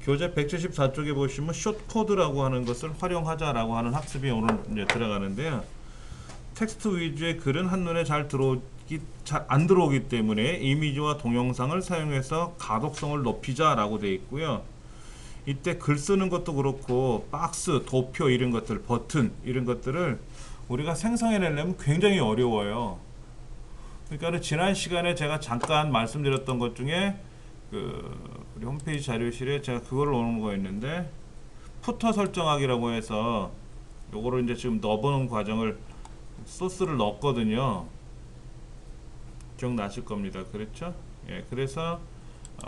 교재 174쪽에 보시면 숏코드라고 하는 것을 활용하자라고 하는 학습이 오늘 이제 들어가는데요. 텍스트 위주의 글은 한눈에 잘 안 들어오기 때문에 이미지와 동영상을 사용해서 가독성을 높이자라고 되어 있고요. 이때 글 쓰는 것도 그렇고 박스, 도표 이런 것들, 버튼 이런 것들을 우리가 생성해내려면 굉장히 어려워요. 그러니까 지난 시간에 제가 잠깐 말씀드렸던 것 중에 우리 홈페이지 자료실에 제가 그거를 넣은 거 있는데 푸터 설정하기라고 해서 요거를 이제 지금 넣어보는 과정을 소스를 넣었거든요. 기억나실 겁니다. 그렇죠? 예, 그래서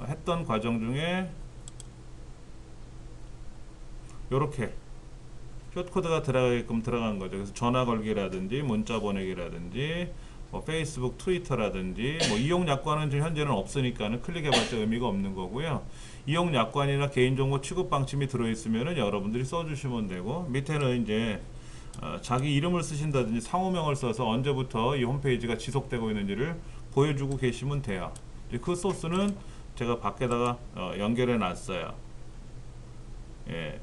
했던 과정 중에 요렇게 숏코드가 들어가게끔 들어간 거죠. 그래서 전화 걸기라든지 문자 보내기라든지 뭐 페이스북, 트위터라든지 뭐 이용 약관은 지금 현재는 없으니까는 클릭해봤자 의미가 없는 거고요. 이용 약관이나 개인정보 취급 방침이 들어있으면은 여러분들이 써주시면 되고, 밑에는 이제 자기 이름을 쓰신다든지 상호명을 써서 언제부터 이 홈페이지가 지속되고 있는지를 보여주고 계시면 돼요. 그 소스는 제가 밖에다가 연결해 놨어요. 예.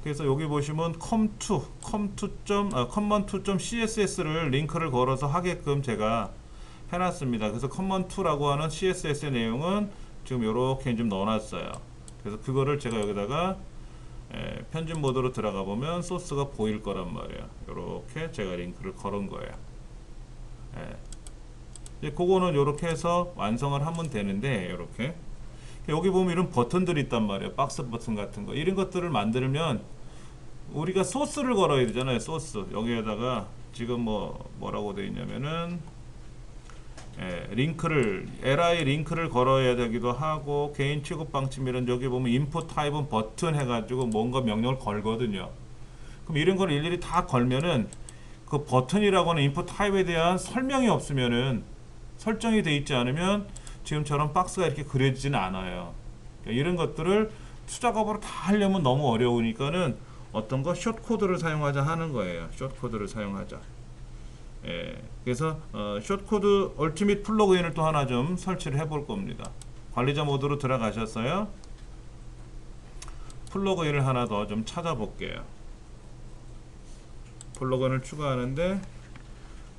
그래서 여기 보시면 common2.css를 링크를 걸어서 하게끔 제가 해놨습니다. 그래서 common2라고 하는 CSS의 내용은 지금 이렇게 좀 넣어놨어요. 그래서 그거를 제가 여기다가 편집 모드로 들어가 보면 소스가 보일 거란 말이에요. 이렇게 제가 링크를 걸은 거예요. 이제 그거는 이렇게 해서 완성을 하면 되는데, 이렇게 여기 보면 이런 버튼들이 있단 말이에요. 박스 버튼 같은 거, 이런 것들을 만들면 우리가 소스를 걸어야 되잖아요. 소스. 여기에다가 지금 뭐라고 되어 있냐면은 링크를 li 링크를 걸어야 되기도 하고, 개인 취급 방침이란 여기 보면 인풋 타입은 버튼 해가지고 뭔가 명령을 걸거든요. 그럼 이런 걸 일일이 다 걸면은 그 버튼이라고 하는 인풋 타입에 대한 설명이 없으면은, 설정이 되어 있지 않으면 지금처럼 박스가 이렇게 그려지지는 않아요. 그러니까 이런 것들을 투작업으로 다 하려면 너무 어려우니까는 어떤 거 숏코드를 사용하자 하는 거예요. 숏코드를 사용하자. 그래서 숏코드 얼티밋 플러그인을 또 하나 좀 설치를 해볼 겁니다. 관리자 모드로 들어가셨어요. 플러그인을 하나 더 좀 찾아볼게요. 플러그인을 추가하는데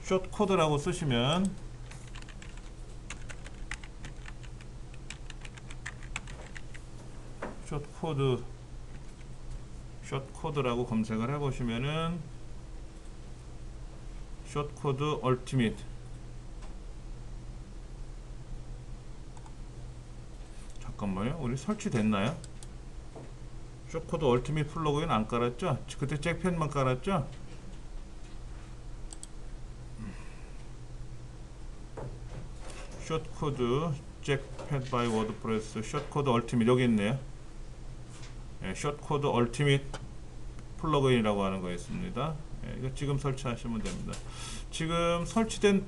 숏코드라고 쓰시면 숏코드라고 검색을 해보시면은 숏코드 얼티밋, 잠깐만요. 우리 설치됐나요? 숏코드 얼티밋 플러그인 안 깔았죠? 그때 잭팻만 깔았죠? 숏코드 잭팻 바이 워드프레스 숏코드 얼티밋 여기 있네요. 숏코드 얼티밋 플러그인이라고 하는 거 있습니다. 이거 지금 설치하시면 됩니다. 지금 설치된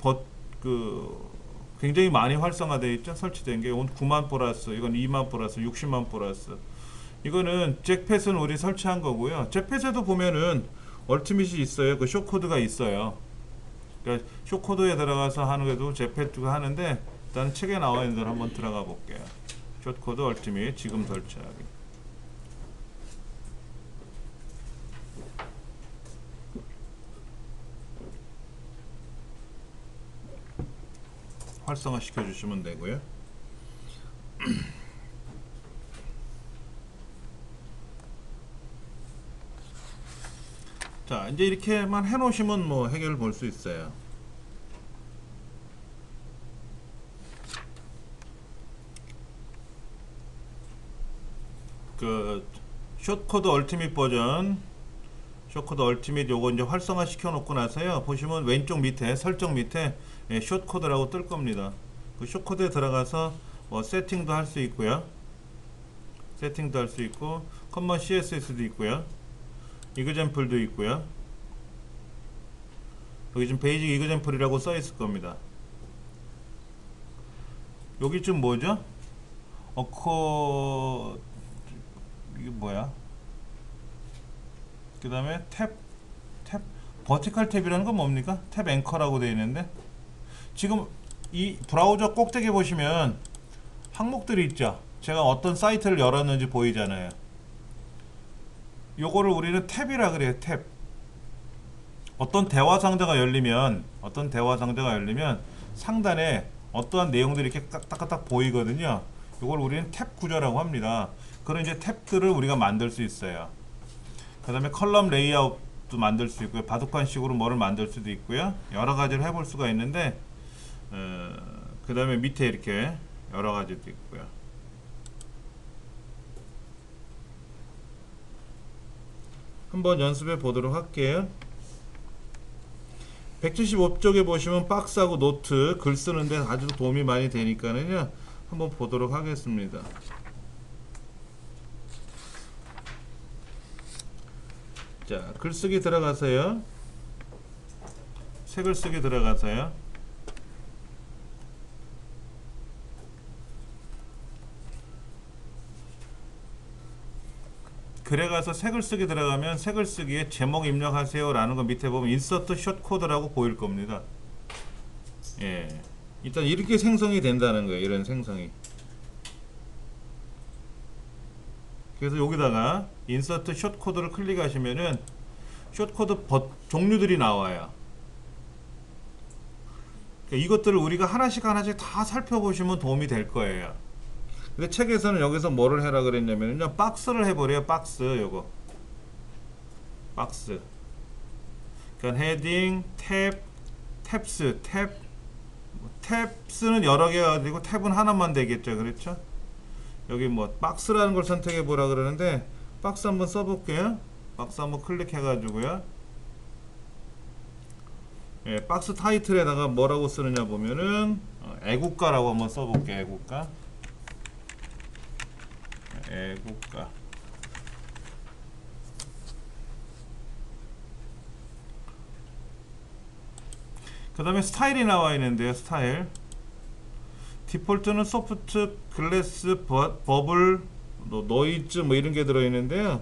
굉장히 많이 활성화되어 있죠. 설치된 게 9만 플러스, 이건 2만 플러스, 60만 플러스. 이거는 잭팻은 우리 설치한 거고요. 잭팻에도 보면은 얼티밋이 있어요. 그 숏코드가 있어요. 그러니까 숏코드에 들어가서 하는 것도 잭팻도 하는데, 일단 책에 나와 있는 대로 한번 들어가 볼게요. 숏코드 얼티밋 지금 설치하기. 활성화 시켜 주시면 되고요. 자, 이제 이렇게만 해 놓으시면 뭐 해결을 볼 수 있어요. 숏코드 얼티밋 버전, 숏코드 얼티밋 요거 이제 활성화 시켜 놓고 나서요, 보시면 왼쪽 밑에 설정 밑에 숏코드라고 뜰 겁니다. 그 숏코드에 들어가서 뭐 세팅도 할 수 있고요. 세팅도 할 수 있고, 커먼 CSS도 있고요. 이그젠플도 있고요. 여기 지금 베이직 이그젠플이라고 써 있을 겁니다. 여기 좀 뭐죠? 이게 뭐야? 그 다음에 탭 버티컬 탭이라는 건 뭡니까? 탭 앵커라고 되어 있는데, 지금 이 브라우저 꼭대기 보시면 항목들이 있죠. 제가 어떤 사이트를 열었는지 보이잖아요. 요거를 우리는 탭이라 그래요. 탭. 어떤 대화 상자가 열리면 상단에 어떠한 내용들이 이렇게 딱딱딱 보이거든요. 요걸 우리는 탭 구조라고 합니다. 그런 이제 탭들을 우리가 만들 수 있어요. 그 다음에 컬럼 레이아웃도 만들 수 있고요. 바둑판식으로 뭐를 만들 수도 있고요. 여러 가지를 해볼 수가 있는데, 그 다음에 밑에 이렇게 여러 가지도 있고요. 한번 연습해 보도록 할게요. 175쪽에 보시면 박스하고 노트 글 쓰는데 아주 도움이 많이 되니까는요. 한번 보도록 하겠습니다. 자, 글쓰기 들어가세요. 새 글쓰기 들어가세요. 글에 가서 새 글쓰기 들어가면 새 글쓰기에 제목 입력하세요 라는 거 밑에 보면 인서트 숏 코드라고 보일 겁니다. 예, 일단 이렇게 생성이 된다는 거예요. 이런 생성이. 그래서 여기다가 인서트 숏 코드를 클릭하시면은 숏 코드 종류들이 나와요. 그러니까 이것들을 우리가 하나씩 다 살펴보시면 도움이 될 거예요. 근데 책에서는 여기서 뭐를 해라 그랬냐면요, 박스를 해버려요. 박스. 요거 박스. 그러니까 헤딩, 탭, 탭스, 탭스는 여러 개가 가지고 탭은 하나만 되겠죠. 그렇죠? 여기 뭐 박스라는 걸 선택해 보라 그러는데, 박스 한번 써볼게요. 박스 한번 클릭해 가지고요. 예, 박스 타이틀에다가 뭐라고 쓰느냐 보면은 애국가라고 한번 써볼게요. 애국가. 그 다음에 스타일이 나와 있는데요. 스타일 디폴트는 소프트, 글래스, 버블, 노이즈 뭐 이런 게 들어있는데요.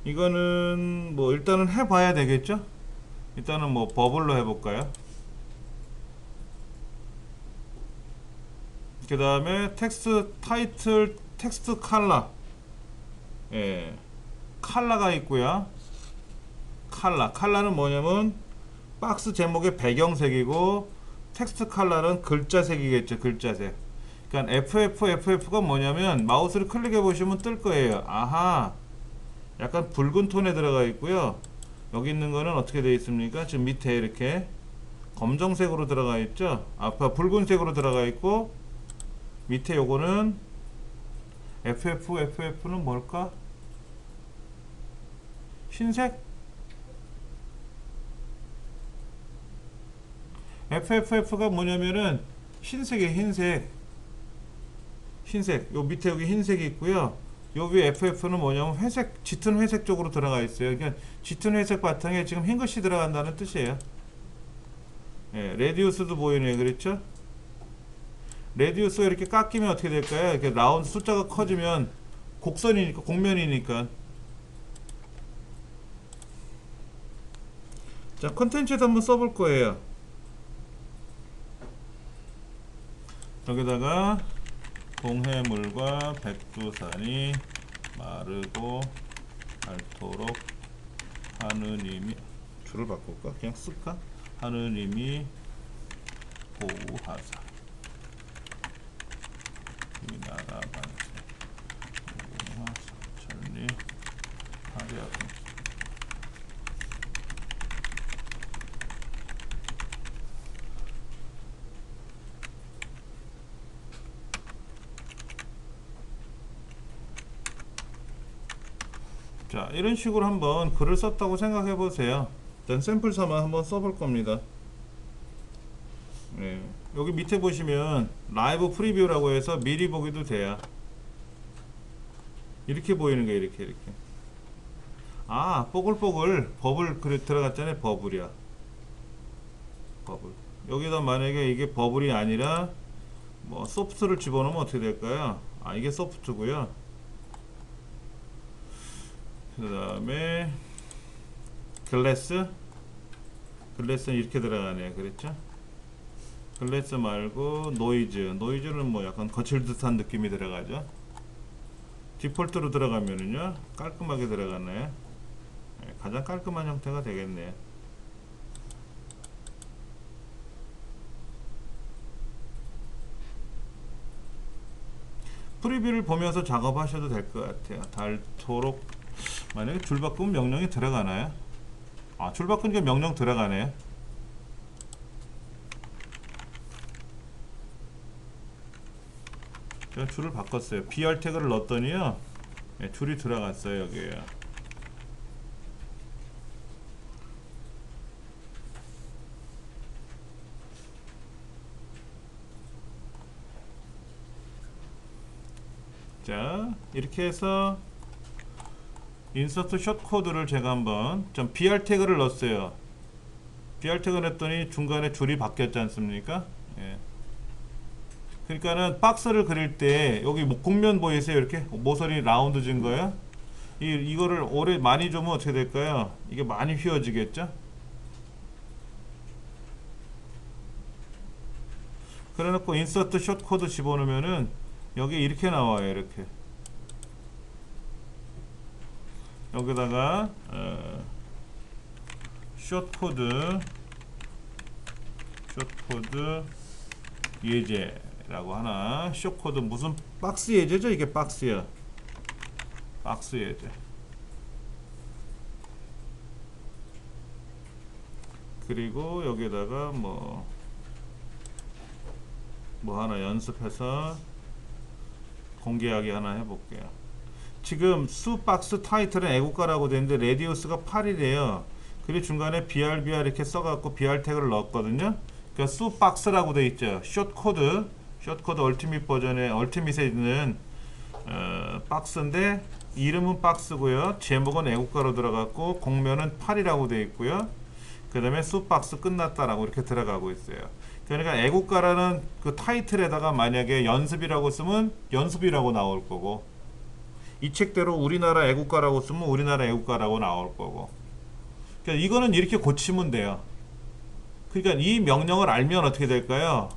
이거는 뭐 일단은 해봐야 되겠죠. 일단은 뭐 버블로 해볼까요. 그 다음에 텍스트 타이틀, 텍스트 컬러, 예, 컬러가 있고요. 컬러는 뭐냐면 박스 제목의 배경색이고, 텍스트 컬러는 글자색이겠죠. 글자색. 그러니까 FF가 뭐냐면 마우스를 클릭해 보시면 뜰 거예요. 아하, 약간 붉은 톤에 들어가 있고요. 여기 있는 거는 어떻게 되어 있습니까? 지금 밑에 이렇게 검정색으로 들어가 있죠. 앞에 붉은색으로 들어가 있고, 밑에 요거는 FF는 뭘까? 흰색? FF가 뭐냐면은 흰색이에요. 흰색. 요 밑에 여기 흰색이 있고요. 요 위에 FF는 뭐냐면 회색, 짙은 회색 쪽으로 들어가 있어요. 그러니까 짙은 회색 바탕에 지금 흰 것이 들어간다는 뜻이에요. 예, 레디우스도 보이네요. 그렇죠? 레디우스가 이렇게 깎이면 어떻게 될까요? 이렇게 라운드 숫자가 커지면 곡선이니까, 곡면이니까. 자, 컨텐츠에도 한번 써볼 거예요. 여기다가 동해물과 백두산이 마르고 닳도록 하느님이, 줄을 바꿀까? 그냥 쓸까? 하느님이 보호하사 이 나라 반세 무궁화 천리 화려하고. 자, 이런 식으로 한번 글을 썼다고 생각해 보세요. 일단 샘플 삼아 한번 써볼 겁니다. 네, 여기 밑에 보시면 라이브 프리뷰라고 해서 미리 보기도 돼요. 이렇게 보이는 거예요. 이렇게. 아, 뽀글뽀글 버블 그래 들어갔잖아요. 버블이야. 버블. 여기다 만약에 이게 버블이 아니라 뭐 소프트를 집어넣으면 어떻게 될까요? 아, 이게 소프트고요. 그 다음에 글래스는 이렇게 들어가네요. 그랬죠? 글래스 말고 노이즈는 뭐 약간 거칠 듯한 느낌이 들어가죠. 디폴트로 들어가면은요 깔끔하게 들어갔네. 가장 깔끔한 형태가 되겠네. 프리뷰를 보면서 작업하셔도 될 것 같아요. 닳도록. 만약에 줄 바꾸면 명령이 들어가나요? 아, 줄 바꾸니까 명령 들어가네. 제가 줄을 바꿨어요. BR 태그를 넣었더니요, 네, 줄이 들어갔어요. 여기에요. 자, 이렇게 해서 인서트 숏 코드를 제가 한번 좀 BR 태그를 넣었어요. BR 태그 냈더니 중간에 줄이 바뀌었지 않습니까? 예. 그러니까는 박스를 그릴 때 여기 곡면 보이세요? 이렇게 모서리 라운드진 거예요. 이거를 오래 많이 주면 어떻게 될까요? 이게 많이 휘어지겠죠? 그래 놓고 인서트 숏 코드 집어넣으면은 여기 이렇게 나와요. 이렇게 여기다가 숏 코드 예제라고 하나. 숏 코드 무슨 박스 예제죠? 이게 박스야. 박스 예제. 그리고 여기다가 뭐 하나 연습해서 공개하기 하나 해볼게요. 지금 수 박스 타이틀은 애국가라고 되는데 레디우스가 8이래요. 그리고 중간에 BR 이렇게 써갖고 BR 태그를 넣었거든요. 그러니까 수 박스라고 돼 있죠. 숏 코드 얼티밋 버전의 얼티밋에 있는 박스인데 이름은 박스고요. 제목은 애국가로 들어갔고 공면은 8이라고 돼 있고요. 그 다음에 수 박스 끝났다라고 이렇게 들어가고 있어요. 그러니까 애국가라는 그 타이틀에다가 만약에 연습이라고 쓰면 연습이라고 나올 거고, 이 책대로 우리나라 애국가라고 쓰면 우리나라 애국가라고 나올 거고. 그러니까 이거는 이렇게 고치면 돼요. 그러니까 이 명령을 알면 어떻게 될까요?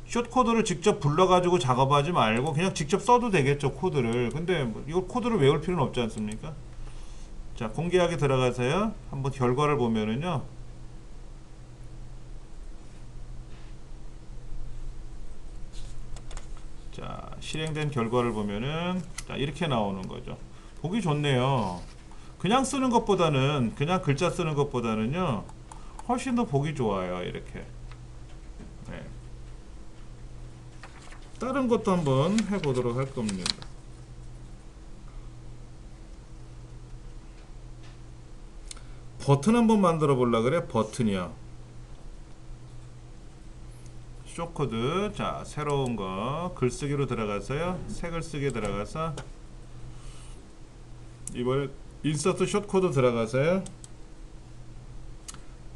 숏 코드를 직접 불러가지고 작업하지 말고 그냥 직접 써도 되겠죠, 코드를. 근데 뭐 이걸 코드를 외울 필요는 없지 않습니까? 자, 공개하기 들어가서요. 한번 결과를 보면은요. 자, 실행된 결과를 보면은 자, 이렇게 나오는 거죠. 보기 좋네요. 그냥 쓰는 것보다는, 그냥 글자 쓰는 것보다는요 훨씬 더 보기 좋아요. 이렇게. 네. 다른 것도 한번 해보도록 할 겁니다. 버튼 한번 만들어 보려 그래. 버튼이요. 숏코드. 자, 새로운 거 글쓰기로 들어가서요. 새 글쓰기에 들어가서 이번에 인서트 숏코드 들어가서요.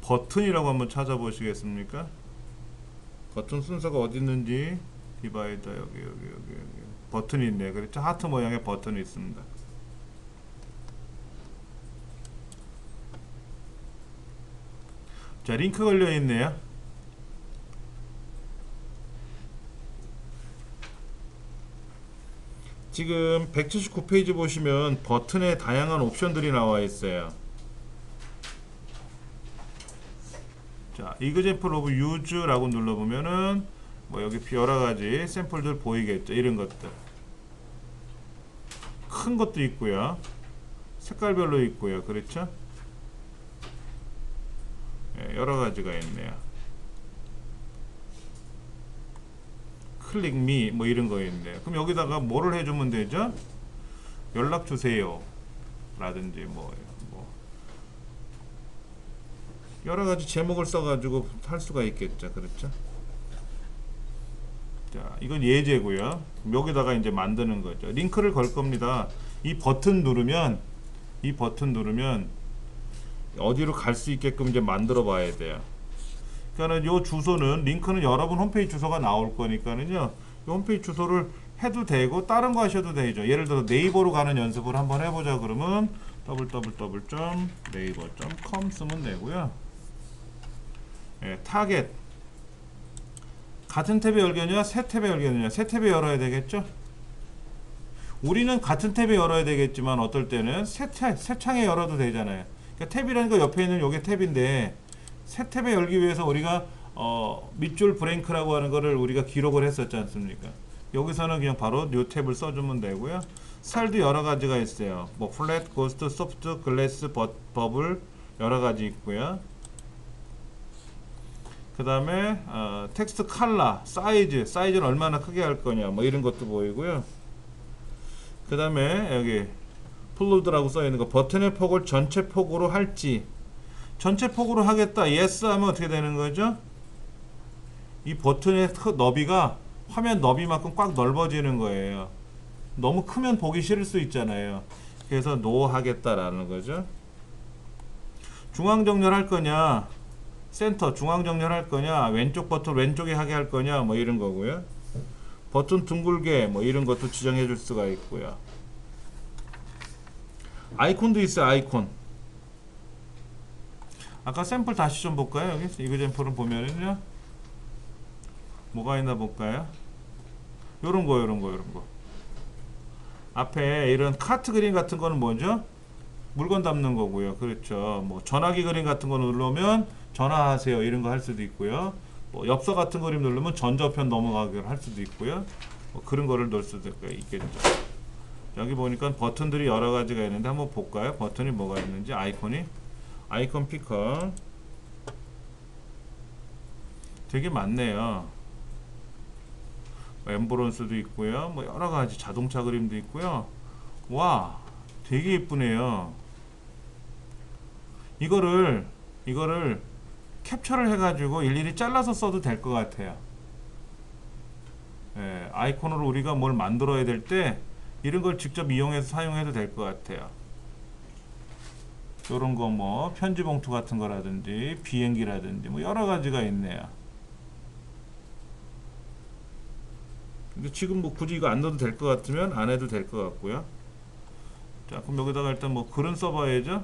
버튼이라고 한번 찾아보시겠습니까? 버튼 순서가 어디 있는지. 디바이더 여기 버튼이 있네요. 그렇죠? 하트 모양의 버튼이 있습니다. 자, 링크 걸려 있네요. 지금 179페이지 보시면 버튼에 다양한 옵션들이 나와 있어요. 자, example of use라고 눌러보면은 뭐 여기 여러가지 샘플들 보이겠죠. 이런 것들 큰 것도 있고요, 색깔별로 있고요. 그렇죠? 네, 여러가지가 있네요. 클릭 미 뭐 이런 거 있는데, 그럼 여기다가 뭐를 해주면 되죠? 연락 주세요 라든지 뭐 여러가지 제목을 써가지고 할 수가 있겠죠. 그렇죠? 자, 이건 예제고요. 여기다가 이제 만드는 거죠. 링크를 걸 겁니다. 이 버튼 누르면 어디로 갈 수 있게끔 이제 만들어 봐야 돼요. 그러니까는 요 주소는, 링크는 여러분 홈페이지 주소가 나올 거니까는요, 이 홈페이지 주소를 해도 되고 다른 거 하셔도 되죠. 예를 들어 네이버로 가는 연습을 한번 해보자 그러면 www.naver.com 쓰면 되고요. 예, 타겟 같은 탭에 열겠냐, 새 탭에 열겠냐. 새 탭에 열어야 되겠죠. 우리는 같은 탭에 열어야 되겠지만 어떨 때는 새 창에 열어도 되잖아요. 그러니까 탭이라는 거 옆에 있는 요게 탭인데 새 탭에 열기 위해서 우리가 밑줄 브레이크라고 하는 거를 우리가 기록을 했었지 않습니까? 여기서는 그냥 바로 요 탭을 써주면 되고요. 스타일도 여러 가지가 있어요. 뭐 플랫, 고스트, 소프트, 글래스, 버블 여러 가지 있고요. 그 다음에 텍스트 컬러, 사이즈는 얼마나 크게 할 거냐 뭐 이런 것도 보이고요. 그 다음에 여기 플루드라고 써 있는 거 버튼의 폭을 전체 폭으로 할지 전체 폭으로 하겠다 yes 하면 어떻게 되는 거죠? 이 버튼의 너비가 화면 너비만큼 꽉 넓어지는 거예요. 너무 크면 보기 싫을 수 있잖아요. 그래서 no 하겠다라는 거죠. 중앙 정렬할 거냐 센터 중앙 정렬할 거냐 왼쪽 버튼 왼쪽에 하게 할 거냐 뭐 이런 거고요. 버튼 둥글게 뭐 이런 것도 지정해 줄 수가 있고요. 아이콘도 있어요. 아이콘 아까 샘플 다시 좀 볼까요? 여기 이그젠플을 보면은요 뭐가 있나 볼까요? 요런 거 앞에 이런 카트 그림 같은 거는 뭐죠? 물건 담는 거고요. 그렇죠. 뭐 전화기 그림 같은 거 누르면 전화하세요 이런 거 할 수도 있고요. 뭐 엽서 같은 그림 누르면 전저편 넘어가게 할 수도 있고요. 뭐 그런 거를 넣을 수도 있겠죠. 여기 보니까 버튼들이 여러 가지가 있는데 한번 볼까요? 버튼이 뭐가 있는지 아이콘 피커 되게 많네요. 엠브론스도 있고요. 뭐 여러 가지 자동차 그림도 있고요. 와, 되게 예쁘네요. 이거를 캡처를 해가지고 일일이 잘라서 써도 될 것 같아요. 예, 아이콘으로 우리가 뭘 만들어야 될 때 이런 걸 직접 이용해서 사용해도 될 것 같아요. 요런 거 뭐 편지 봉투 같은 거라든지 비행기라든지 뭐 여러 가지가 있네요. 근데 지금 뭐 굳이 이거 안 넣어도 될 것 같으면 안 해도 될 것 같고요. 자, 그럼 여기다가 일단 뭐 글은 써봐야죠.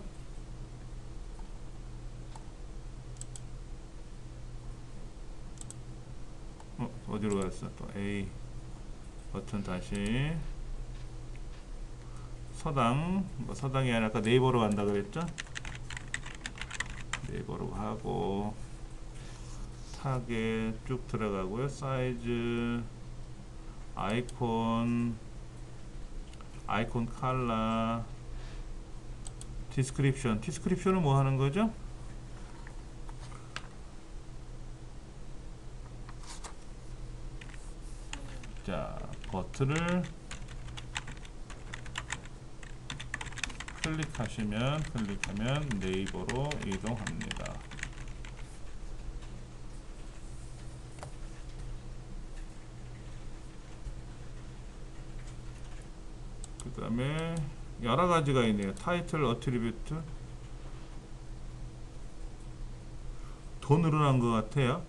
어디로 갔어? 또 A 버튼 다시 서당 뭐 서당이 아니라 아까 네이버로 간다 그랬죠? 네이버로 하고 타겟 쭉 들어가고요. 사이즈 아이콘 컬러 디스크립션은 뭐 하는 거죠? 자, 버튼을 클릭하면 네이버로 이동합니다. 그 다음에 여러 가지가 있네요. 타이틀, 어트리뷰트 더 늘어난 것 같아요.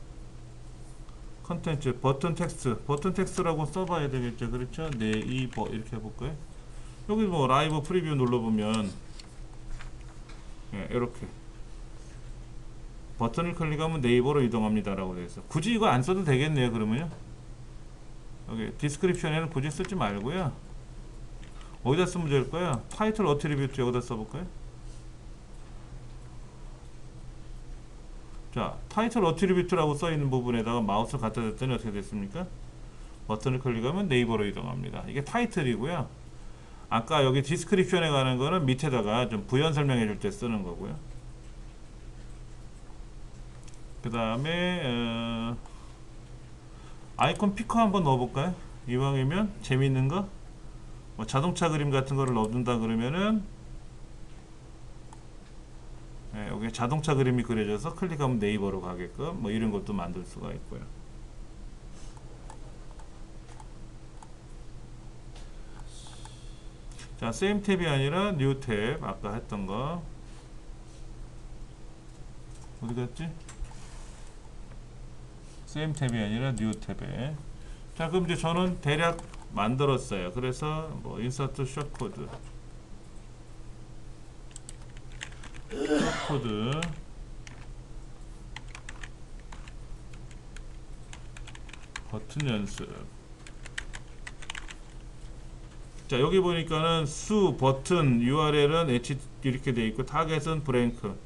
컨텐츠, 버튼 텍스트라고 써봐야 되겠죠. 그렇죠? 네이버 이렇게 해볼까요? 여기 뭐 라이브 프리뷰 눌러보면 이렇게 버튼을 클릭하면 네이버로 이동합니다 라고 되어 있어. 굳이 이거 안 써도 되겠네요. 그러면요 여기 디스크립션에는 굳이 쓰지 말고요. 어디다 쓰면 될까요? 타이틀 어트리뷰트 여기다 써볼까요? 자, 타이틀 어트리뷰트라고 써있는 부분에다가 마우스를 갖다 댔더니 어떻게 됐습니까? 버튼을 클릭하면 네이버로 이동합니다. 이게 타이틀이고요. 아까 여기 디스크립션에 가는 거는 밑에다가 좀 부연 설명해 줄 때 쓰는 거고요. 그 다음에 아이콘 피커 한번 넣어볼까요? 이왕이면 재밌는 거 뭐 자동차 그림 같은 거를 넣는다 그러면은 여기 자동차 그림이 그려져서 클릭하면 네이버로 가게끔 뭐 이런 것도 만들 수가 있고요. 자, same 탭이 아니라 new 탭 아까 했던 거 어디 갔지? same 탭이 아니라 new 탭에 자, 그럼 이제 저는 대략 만들었어요. 그래서 뭐 인서트 숏코드 버튼 연습 자, 여기 보니까는 수, 버튼, URL은 H 이렇게 돼 있고 타겟은 브랭크.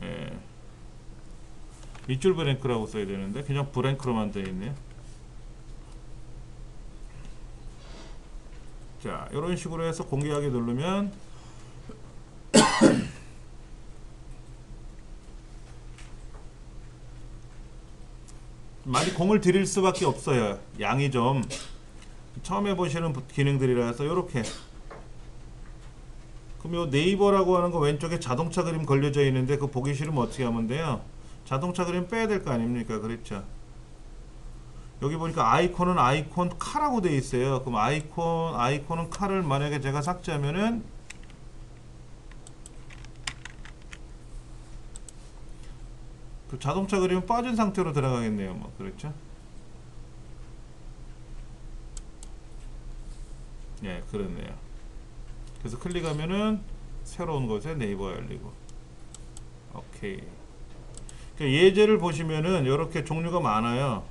예. 밑줄 브랭크라고 써야 되는데 그냥 브랭크로만 되어 있네요. 자, 이런 식으로 해서 공개하기 누르면 많이 공을 들일 수밖에 없어요. 양이 좀 처음 해보시는 기능들이라서 요렇게. 그럼 요 네이버라고 하는 거 왼쪽에 자동차 그림 걸려져 있는데 그거 보기 싫으면 어떻게 하면 돼요? 자동차 그림 빼야 될 거 아닙니까? 그렇죠. 여기 보니까 아이콘은 아이콘 카라고 되어 있어요. 그럼 아이콘은 카를 만약에 제가 삭제하면은 그 자동차 그림은 빠진 상태로 들어가겠네요. 뭐 그렇죠? 예, 그렇네요. 그래서 클릭하면은 새로운 곳에 네이버가 열리고. 오케이. 예제를 보시면은 이렇게 종류가 많아요.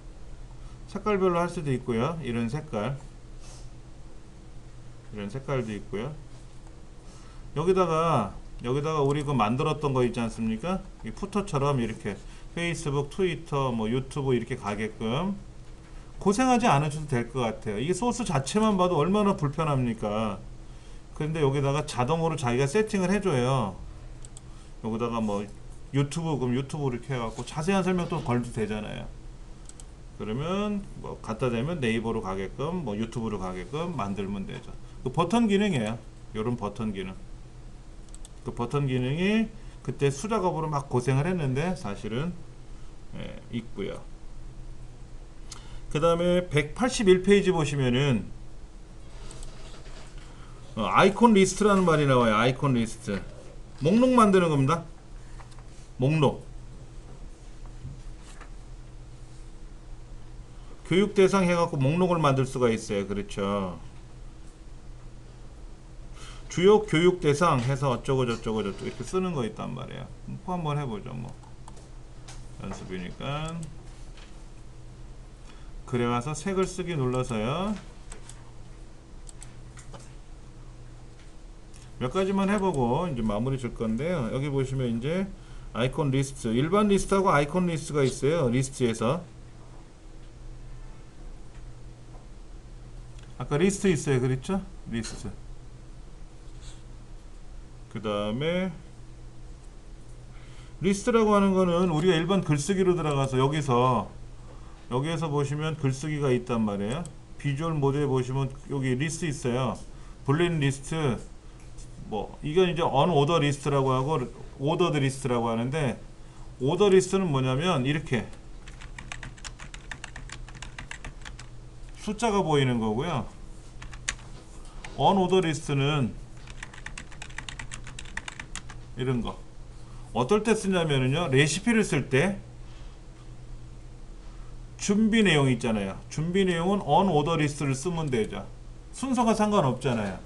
색깔별로 할 수도 있고요. 이런 색깔, 이런 색깔도 있고요. 여기다가 우리 그 만들었던 거 있지 않습니까? 이 푸터처럼 이렇게 페이스북, 트위터, 뭐 유튜브 이렇게 가게끔 고생하지 않으셔도 될 것 같아요. 이게 소스 자체만 봐도 얼마나 불편합니까? 근데 여기다가 자동으로 자기가 세팅을 해줘요. 여기다가 뭐 유튜브, 그럼 유튜브 이렇게 해갖고 자세한 설명도 걸도 되잖아요. 그러면 뭐 갖다 대면 네이버로 가게끔, 뭐 유튜브로 가게끔 만들면 되죠. 그 버튼 기능이에요. 요런 버튼 기능. 그 버튼 기능이 그때 수작업으로 막 고생을 했는데 사실은 있고요. 그 다음에 181페이지 보시면은 아이콘 리스트라는 말이 나와요. 아이콘 리스트. 목록 만드는 겁니다. 목록. 교육 대상 해갖고 목록을 만들 수가 있어요. 그렇죠. 주요 교육 대상 해서 어쩌고 저쩌고 이렇게 쓰는 거 있단 말이에요. 한번 해보죠. 뭐 연습이니까. 그래 와서 색을 쓰기 눌러서요. 몇 가지만 해보고 이제 마무리 줄 건데요. 여기 보시면 이제 아이콘 리스트, 일반 리스트하고 아이콘 리스트가 있어요. 리스트에서 아까 리스트 있어요. 그렇죠? 리스트. 그 다음에 리스트라고 하는 거는 우리가 일반 글쓰기로 들어가서 여기에서 보시면 글쓰기가 있단 말이에요. 비주얼 모드에 보시면 여기 리스트 있어요. 블린 리스트, 뭐 이건 이제 언오더 리스트라고 하고 오더드 리스트라고 하는데, 오더 리스트는 뭐냐면 이렇게 숫자가 보이는 거고요. 언오더 리스트는 이런 거. 어떨 때 쓰냐면요, 레시피를 쓸 때 준비 내용 있잖아요. 준비 내용은 언오더 리스트를 쓰면 되죠. 순서가 상관없잖아요.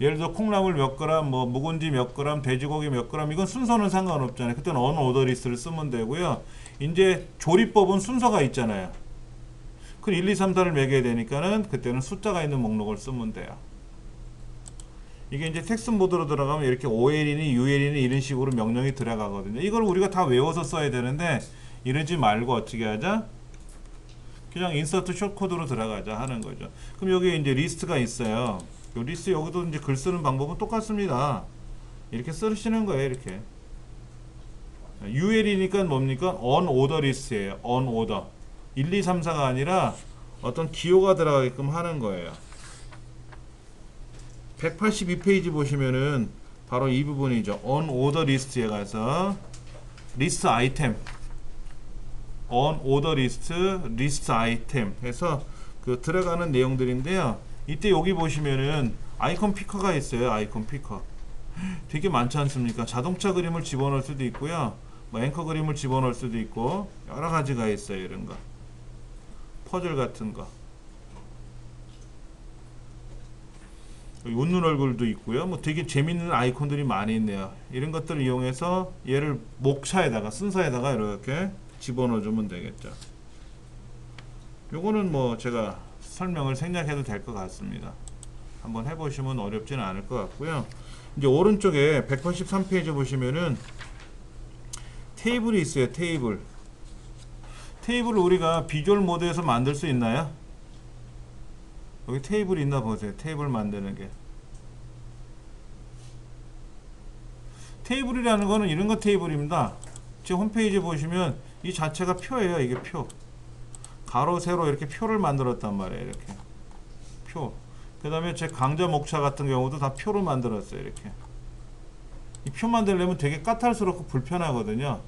예를 들어 콩나물 몇 그램, 뭐 묵은지 몇 그램, 돼지고기 몇 그램, 이건 순서는 상관없잖아요. 그때는 언오더 리스트를 쓰면 되고요. 이제 조리법은 순서가 있잖아요. 그 1, 2, 3, 4를 매겨야 되니까는 그때는 숫자가 있는 목록을 쓰면 돼요. 이게 이제 텍스트 모드로 들어가면 이렇게 OL이니 UL이니 이런 식으로 명령이 들어가거든요. 이걸 우리가 다 외워서 써야 되는데 이러지 말고 어떻게 하자? 그냥 인서트 숏코드로 들어가자 하는 거죠. 그럼 여기 이제 리스트가 있어요. 요 리스트 여기도 이제 글 쓰는 방법은 똑같습니다. 이렇게 쓰시는 거예요. 이렇게. UL이니까 뭡니까? 언오더 리스트예요. 언오더. 1, 2, 3, 4가 아니라 어떤 기호가 들어가게끔 하는 거예요. 182페이지 보시면은 바로 이 부분이죠. 언오더 리스트에 가서 리스트 아이템, 언오더 리스트, 리스트 아이템 해서 그 들어가는 내용들인데요. 이때 여기 보시면은 아이콘 피커가 있어요. 아이콘 피커. 되게 많지 않습니까? 자동차 그림을 집어넣을 수도 있고요. 뭐 앵커 그림을 집어넣을 수도 있고 여러 가지가 있어요. 이런 거. 퍼즐 같은 거. 웃는 얼굴도 있고요. 뭐 되게 재밌는 아이콘들이 많이 있네요. 이런 것들을 이용해서 얘를 목차에다가 순서에다가 이렇게 집어넣어 주면 되겠죠. 요거는 뭐 제가 설명을 생략해도 될 것 같습니다. 한번 해보시면 어렵지는 않을 것 같고요. 이제 오른쪽에 183페이지 보시면은 테이블이 있어요. 테이블을 우리가 비주얼 모드에서 만들 수 있나요? 여기 테이블이 있나 보세요. 테이블 만드는 게. 테이블이라는 거는 이런 거 테이블입니다. 제 홈페이지 보시면 이 자체가 표예요. 이게 표. 가로 세로 이렇게 표를 만들었단 말이에요. 이렇게 표. 그 다음에 제 강좌 목차 같은 경우도 다 표로 만들었어요. 이렇게 이 표 만들려면 되게 까탈스럽고 불편하거든요.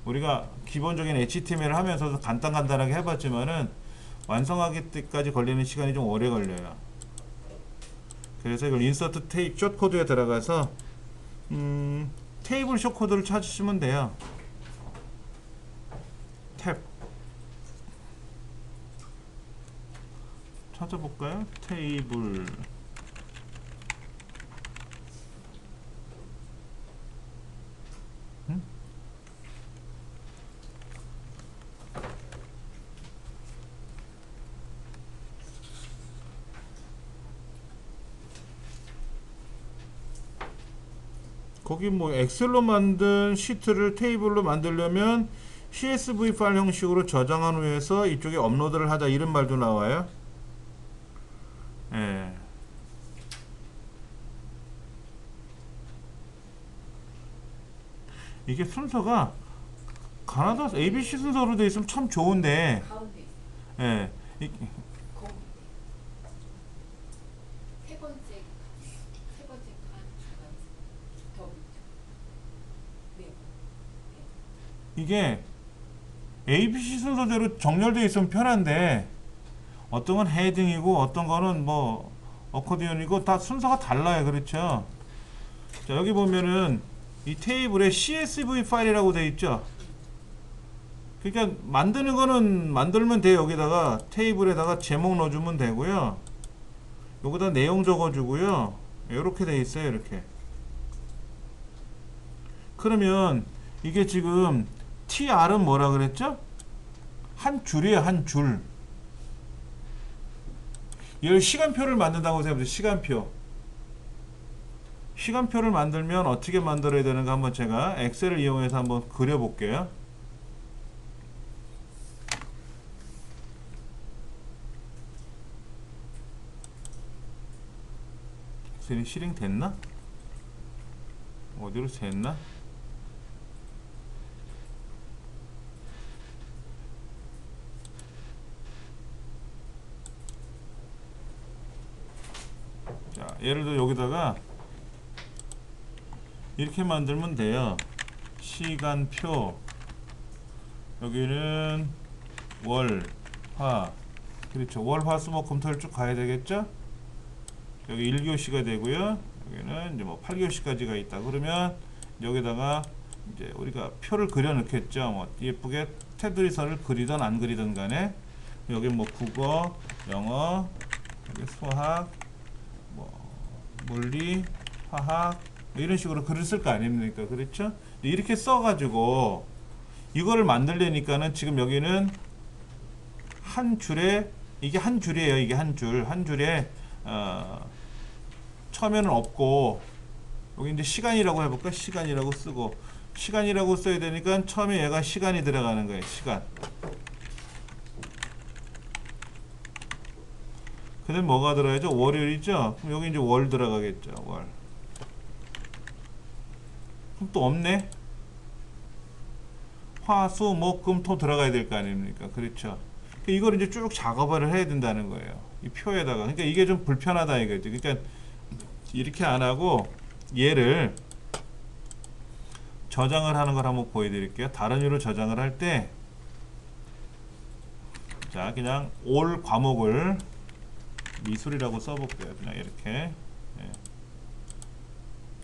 우리가 기본적인 HTML 하면서도 간단하게 해봤지만은 완성하기 때까지 걸리는 시간이 좀 오래 걸려요. 그래서 이걸 인서트 숏 코드에 들어가서 테이블 숏 코드를 찾으시면 돼요. 탭 찾아볼까요? 테이블 거기 뭐 엑셀로 만든 시트를 테이블로 만들려면 CSV 파일 형식으로 저장한 후에서 이쪽에 업로드를 하자 이런 말도 나와요. 예. 이게 순서가 가나다 ABC 순서로 되어 있으면 참 좋은데. 가운데 있어요. 예. 거기 세 번째 칸 중간 더 밑에. 네. 이게 ABC 순서대로 정렬되어 있으면 편한데 어떤 건 헤딩이고 어떤 거는 뭐 어코디언이고 다 순서가 달라요. 그렇죠? 자, 여기 보면은 이 테이블에 CSV 파일이라고 되어 있죠. 그러니까 만드는 거는 만들면 돼요. 여기다가 테이블에다가 제목 넣어주면 되고요. 여기다 내용 적어주고요. 이렇게 되어 있어요. 이렇게. 그러면 이게 지금 TR은 뭐라 그랬죠? 한 줄이에요. 한 줄. 얘를 시간표를 만든다고 생각해보세요. 시간표를 만들면 어떻게 만들어야 되는가 한번 제가 엑셀을 이용해서 한번 그려볼게요. 엑셀이 실행됐나? 어디로 샜나? 자, 예를 들어 여기다가 이렇게 만들면 돼요. 시간표 여기는 월, 화 그렇죠. 월, 화, 수, 목, 금, 토, 일 쭉 가야 되겠죠? 여기 1교시가 되고요. 여기는 이제 뭐 8교시까지가 있다. 그러면 여기다가 이제 우리가 표를 그려 넣겠죠. 뭐 예쁘게 테두리 선을 그리든 안 그리든 간에 여기 뭐 국어, 영어, 여기 수학, 뭐 물리, 화학 이런 식으로 글을 쓸 거 아닙니까? 그렇죠? 이렇게 써가지고 이거를 만들려니까는 지금 여기는 한 줄에 이게 한 줄이에요. 이게 한 줄에 처음에는 없고 여기 이제 시간이라고 해볼까? 시간이라고 쓰고 시간이라고 써야 되니까 처음에 얘가 시간이 들어가는 거예요. 시간. 그 다음에 뭐가 들어가야죠? 월요일이죠? 그럼 여기 이제 월 들어가겠죠. 월. 그럼 또 없네? 화, 수, 목, 금, 토 들어가야 될 거 아닙니까? 그렇죠. 이걸 이제 쭉 작업을 해야 된다는 거예요. 이 표에다가. 그러니까 이게 좀 불편하다 이거지. 그러니까 이렇게 안 하고 얘를 저장을 하는 걸 한번 보여드릴게요. 다른 이유로 저장을 할 때, 자, 그냥 올 과목을 미술이라고 써볼게요. 그냥 이렇게. 예.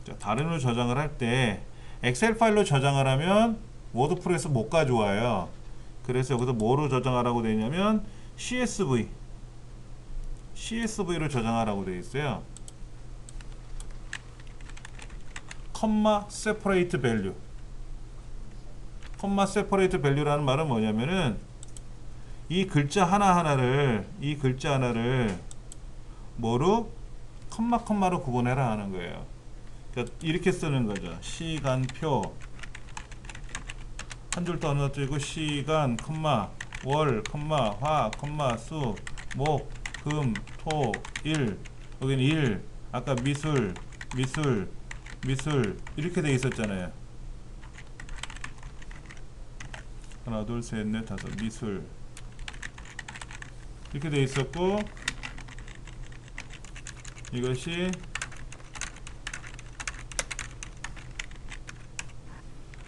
자, 다른 이유로 저장을 할 때, 엑셀 파일로 저장을 하면 워드프레스 못 가져와요. 그래서 여기서 뭐로 저장하라고 되어 있냐면 CSV로 저장하라고 되어 있어요. 컴마 세퍼레이트 밸류. 컴마 세퍼레이트 밸류라는 말은 뭐냐면은 이 글자 하나하나를 뭐로 컴마로 구분해라 하는 거예요. 그러니까 이렇게 쓰는 거죠. 시간표 한 줄 더 넣어주고 시간 컴마 월 컴마 화 컴마 수 목 금 토 일 여기는 일 아까 미술 이렇게 돼 있었잖아요. 하나 둘 셋 넷 다섯 미술 이렇게 돼 있었고 이것이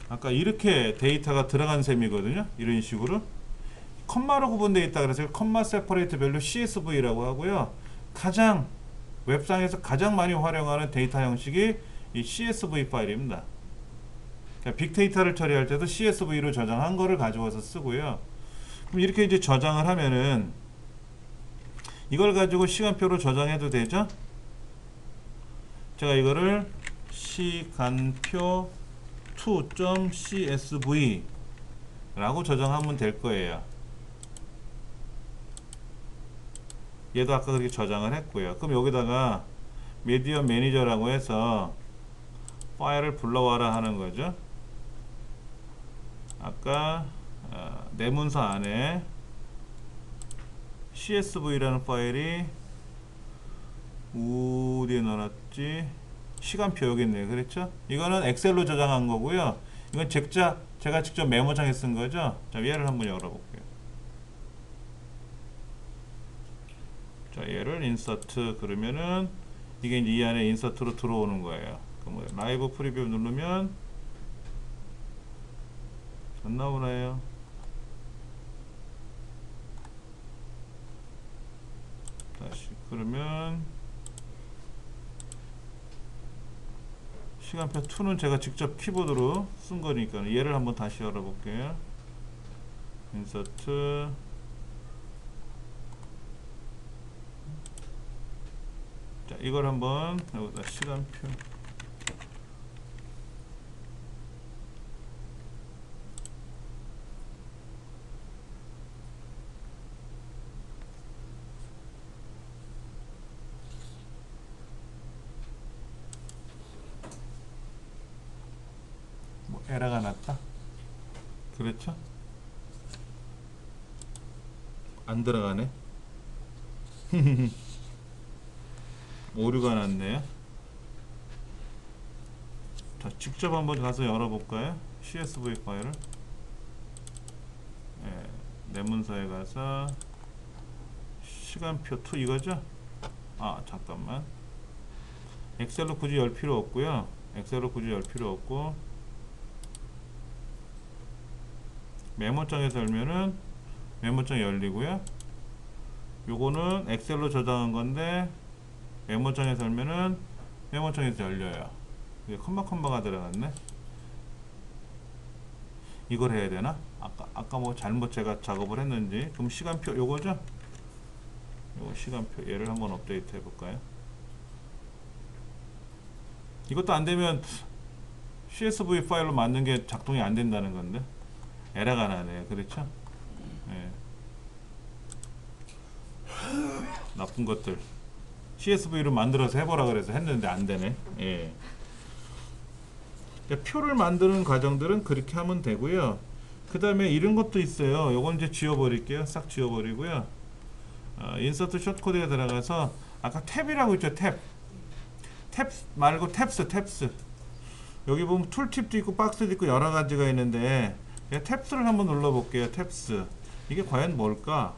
아까 이렇게 데이터가 들어간 셈이거든요. 이런 식으로 컴마로 구분되어 있다 그래서 컴마 세퍼레이트 밸류 CSV라고 하고요. 가장 웹상에서 가장 많이 활용하는 데이터 형식이 이 CSV 파일입니다. 그러니까 빅데이터를 처리할 때도 CSV로 저장한 거를 가져와서 쓰고요. 그럼 이렇게 이제 저장을 하면은 이걸 가지고 시간표로 저장해도 되죠? 제가 이거를 시간표 2.csv 라고 저장하면 될 거예요. 얘도 아까 그렇게 저장을 했고요. 그럼 여기다가 미디어 매니저라고 해서 파일을 불러와라 하는 거죠. 아까 내 문서 안에 csv라는 파일이 어디에 넣어놨지? 시간표 여기 있네요. 그렇죠? 이거는 엑셀로 저장한 거고요. 이건 제가 직접 메모장에 쓴 거죠. 자, 얘를 한번 열어볼게요. 자, 얘를 인서트 그러면은 이게 이제 이 안에 인서트로 들어오는 거예요. 그럼 라이브 프리뷰 누르면 안 나오나요? 다시 그러면 시간표 2는 제가 직접 키보드로 쓴 거니까 얘를 한번 다시 열어볼게요. 인서트 자, 이걸 한번 여기다 시간표 뭐 에러가 났다. 그렇죠? 안 들어가네. 오류가 났네요. 자, 직접 한번 가서 열어볼까요? CSV 파일을. 네, 내 문서에 가서 시간표 2 이거죠? 아, 잠깐만. 엑셀로 굳이 열 필요 없고요. 엑셀로 굳이 열 필요 없고 메모장에서 열면은 메모장 열리고요. 요거는 엑셀로 저장한 건데 메모장에서 열면은 메모장에서 열려요. 이게 컴마가 들어갔네. 이걸 해야 되나? 아까 뭐 잘못 제가 작업을 했는지. 그럼 시간표 요거죠? 요거 시간표 얘를 한번 업데이트 해볼까요? 이것도 안 되면 CSV 파일로 만든 게 작동이 안 된다는 건데 에러가 나네요. 그렇죠? 네. 나쁜 것들. CSV로 만들어서 해보라 그래서 했는데 안 되네. 예. 그러니까 표를 만드는 과정들은 그렇게 하면 되고요. 그 다음에 이런 것도 있어요. 요건 이제 지워버릴게요. 싹 지워버리고요. 인서트 숏코드에 들어가서 아까 탭이라고 있죠. 탭 말고 탭스. 여기 보면 툴팁도 있고 박스도 있고 여러 가지가 있는데 탭스를 한번 눌러볼게요. 탭스. 이게 과연 뭘까?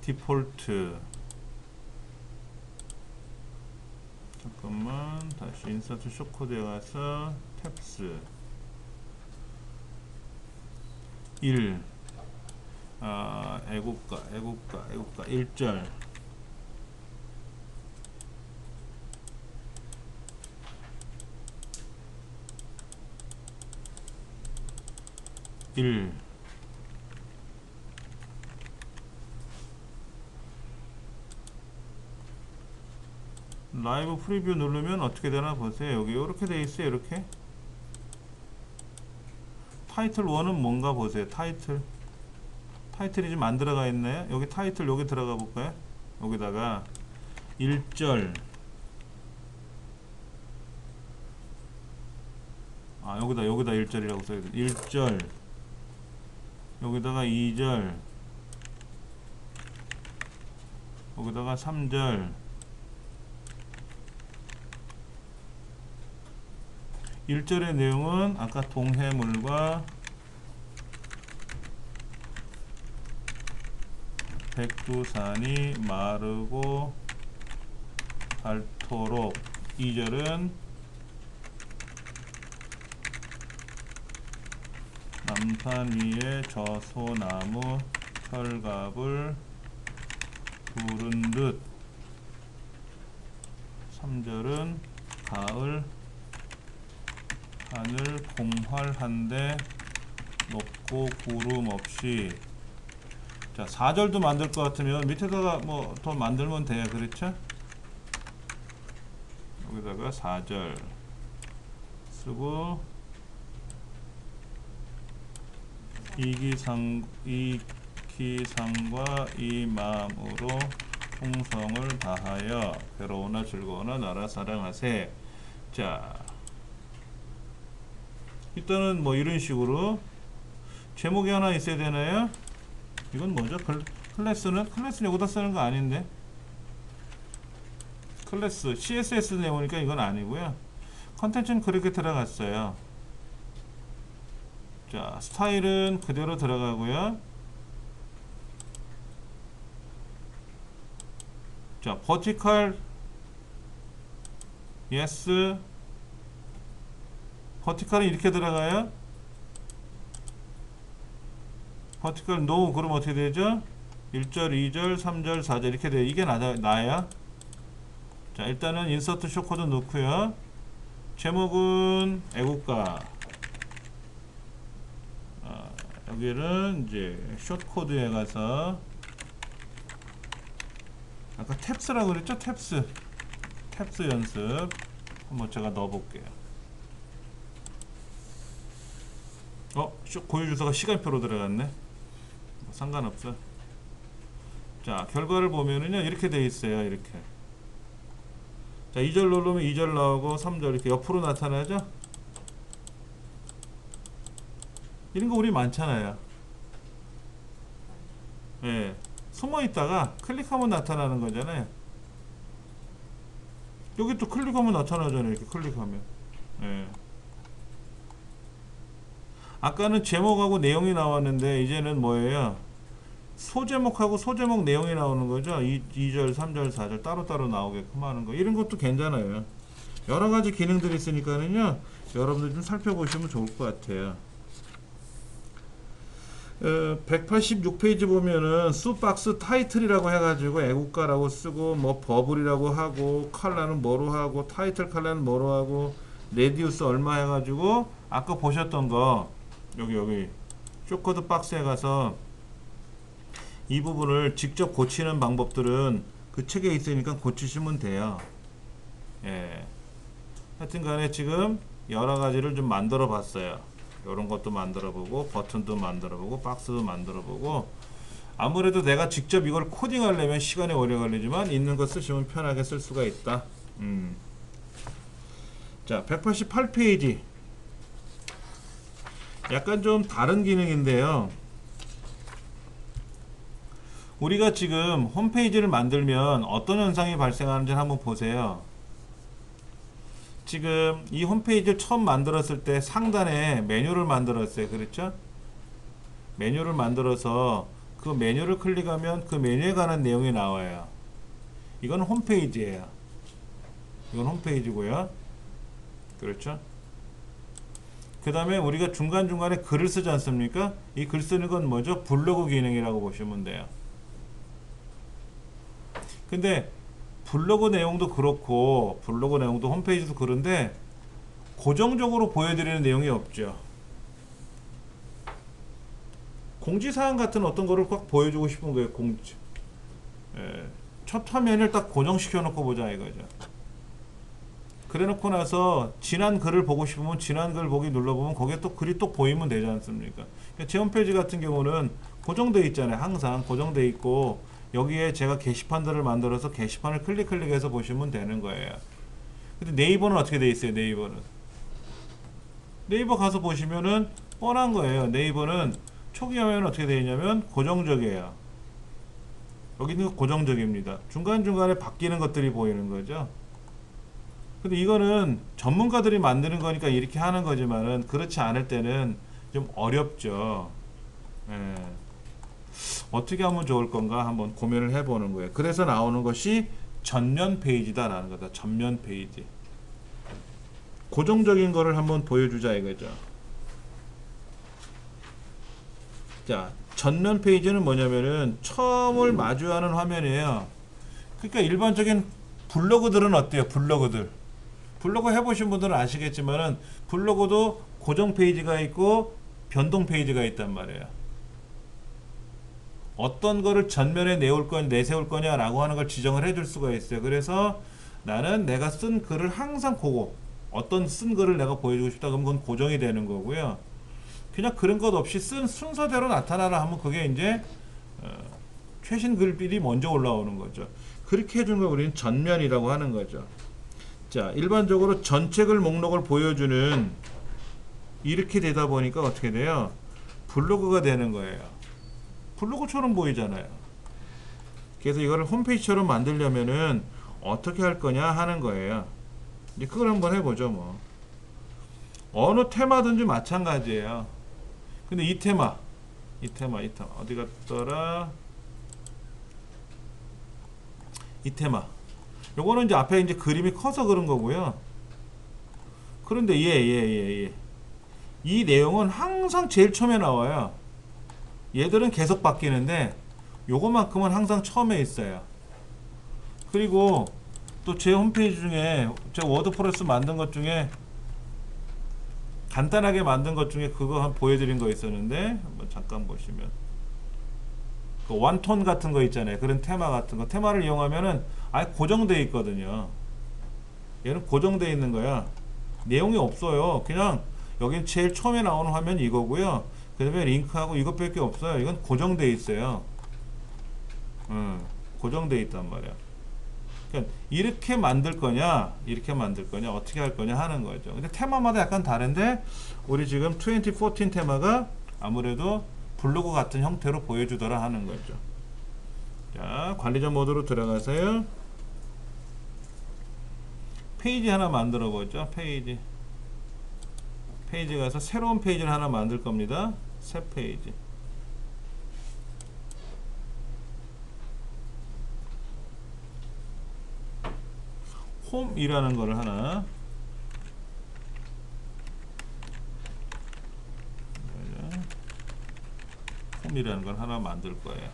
디폴트. 잠깐만 다시 인서트 숏코드에 가서 탭스 1 애국가 1절 1 라이브 프리뷰 누르면 어떻게 되나 보세요. 여기 이렇게 돼 있어요. 이렇게 타이틀 1은 뭔가 보세요. 타이틀이 지금 안 들어가 있나요? 여기 타이틀 여기 들어가 볼까요? 여기다가 1절 여기다 1절이라고 써야 돼. 1절 여기다가 2절 여기다가 3절 1절의 내용은 아까 동해물과 백두산이 마르고 닳도록 2절은 남산 위에 저 소나무 철갑을 두른 듯 3절은 가을 하늘 공활한데 높고 구름 없이. 자, 4절도 만들 것 같으면 밑에다가 뭐 더 만들면 돼요. 그렇죠? 여기다가 4절 쓰고 이기상과 이 마음으로 충성을 다하여 괴로우나 즐거우나 나라 사랑하세. 자, 일단은 뭐 이런 식으로 제목이 하나 있어야 되나요? 이건 뭐죠? 클래스는 여기다 쓰는 거 아닌데, 클래스 CSS 내용이니까 이건 아니고요. 컨텐츠는 그렇게 들어갔어요. 자, 스타일은 그대로 들어가고요. 자, 버티컬 yes, 버티컬은 이렇게 들어가요. 버티컬 no, 그럼 어떻게 되죠? 1절, 2절, 3절, 4절 이렇게 돼요. 이게 나야. 자, 일단은 인서트 쇼코드 넣고요. 제목은 애국가. 여기는 이제 숏코드에 가서 아까 탭스라고 그랬죠? 탭스 연습 한번 제가 넣어볼게요. 고유 주소가 시간표로 들어갔네. 뭐 상관없어. 자, 결과를 보면은요 이렇게 돼 있어요. 이렇게. 자, 2절 누르면 2절 나오고 3절 이렇게 옆으로 나타나죠? 이런 거 우리 많잖아요. 예. 숨어 있다가 클릭하면 나타나는 거잖아요. 여기 또 클릭하면 나타나잖아요. 이렇게 클릭하면. 예. 아까는 제목하고 내용이 나왔는데 이제는 뭐예요? 소제목하고 소제목 내용이 나오는 거죠. 2절, 3절, 4절 따로따로 나오게끔 하는 거. 이런 것도 괜찮아요. 여러 가지 기능들이 있으니까는요. 여러분들 좀 살펴보시면 좋을 것 같아요. 186페이지 보면은 수박스 타이틀이라고 해가지고 애국가라고 쓰고 뭐 버블이라고 하고 컬러는 뭐로 하고 타이틀 컬러는 뭐로 하고 레디우스 얼마 해가지고 아까 보셨던 거 여기 쇼코드 박스에 가서 이 부분을 직접 고치는 방법들은 그 책에 있으니까 고치시면 돼요. 예. 하여튼 간에 지금 여러 가지를 좀 만들어 봤어요. 이런 것도 만들어 보고 버튼도 만들어 보고 박스도 만들어 보고. 아무래도 내가 직접 이걸 코딩 하려면 시간이 오래 걸리지만 있는 거 쓰시면 편하게 쓸 수가 있다. 자, 188페이지 약간 좀 다른 기능인데요. 우리가 지금 홈페이지를 만들면 어떤 현상이 발생하는지 한번 보세요. 지금 이 홈페이지를 처음 만들었을 때 상단에 메뉴를 만들었어요. 그렇죠? 메뉴를 만들어서 그 메뉴를 클릭하면 그 메뉴에 관한 내용이 나와요. 이건 홈페이지예요. 이건 홈페이지고요. 그렇죠? 그 다음에 우리가 중간중간에 글을 쓰지 않습니까? 이 글 쓰는 건 뭐죠? 블로그 기능이라고 보시면 돼요. 근데 블로그 내용도 그렇고 블로그 내용도 홈페이지도 그런데 고정적으로 보여드리는 내용이 없죠. 공지사항 같은 어떤 거를 꽉 보여주고 싶은 거예요. 공지. 첫 화면을 딱 고정시켜 놓고 보자 이거죠. 그래 놓고 나서 지난 글을 보고 싶으면 지난 글 보기 눌러보면 거기에 또 글이 또 보이면 되지 않습니까? 그러니까 제 홈페이지 같은 경우는 고정되어 있잖아요. 항상 고정되어 있고 여기에 제가 게시판들을 만들어서 게시판을 클릭해서 보시면 되는 거예요. 근데 네이버는 어떻게 돼 있어요? 네이버 가서 보시면은 뻔한 거예요. 네이버는 초기 화면은 어떻게 되어 있냐면 고정적이에요. 여기는 고정적입니다. 중간중간에 바뀌는 것들이 보이는 거죠. 근데 이거는 전문가들이 만드는 거니까 이렇게 하는 거지만은 그렇지 않을 때는 좀 어렵죠. 예. 어떻게 하면 좋을 건가 한번 고민을 해보는 거예요. 그래서 나오는 것이 전면 페이지다 라는 거다. 전면 페이지. 고정적인 거를 한번 보여주자 이거죠. 자, 전면 페이지는 뭐냐면은 처음을 마주하는 화면이에요. 그러니까 일반적인 블로그들은 어때요? 블로그 해보신 분들은 아시겠지만은 블로그도 고정 페이지가 있고 변동 페이지가 있단 말이에요. 어떤 거를 전면에 내세울 거냐라고 하는 걸 지정을 해줄 수가 있어요. 그래서 나는 내가 쓴 글을 항상 보고 어떤 쓴 글을 내가 보여주고 싶다 그러면 그건 고정이 되는 거고요. 그냥 그런 것 없이 쓴 순서대로 나타나라 하면 그게 이제 최신 글들이 먼저 올라오는 거죠. 그렇게 해주는 걸 우리는 전면이라고 하는 거죠. 자, 일반적으로 전체 글 목록을 보여주는 이렇게 되다 보니까 어떻게 돼요? 블로그가 되는 거예요. 블로그처럼 보이잖아요. 그래서 이거를 홈페이지처럼 만들려면은 어떻게 할 거냐 하는 거예요. 이제 그걸 한번 해보죠 뭐. 어느 테마든지 마찬가지예요. 근데 이 테마 어디 갔더라? 이 테마 요거는 이제 앞에 이제 그림이 커서 그런 거고요. 그런데 이 내용은 항상 제일 처음에 나와요. 얘들은 계속 바뀌는데 요거만큼은 항상 처음에 있어요. 그리고 또 제 홈페이지 중에 제가 워드프레스 만든 것 중에 간단하게 만든 것 중에 그거 한 보여드린 거 있었는데 한번 잠깐 보시면 그 원톤 같은 거 있잖아요. 그런 테마 같은 거 테마를 이용하면은 아예 고정되어 있거든요. 얘는 고정되어 있는 거야. 내용이 없어요. 그냥 여긴 제일 처음에 나오는 화면이 이거고요. 그 다음에 링크하고 이것밖에 없어요. 이건 고정되어 있어요. 고정되어 있단 말이야. 그러니까 이렇게 만들 거냐 어떻게 할 거냐 하는 거죠. 근데 테마마다 약간 다른데 우리 지금 2014 테마가 아무래도 블로그 같은 형태로 보여주더라 하는 거죠. 자, 관리자 모드로 들어가서요. 페이지 하나 만들어 보죠. 페이지 가서 새로운 페이지를 하나 만들 겁니다. 새 페이지. 홈이라는 거를 하나 홈이라는 걸 하나 만들 거예요.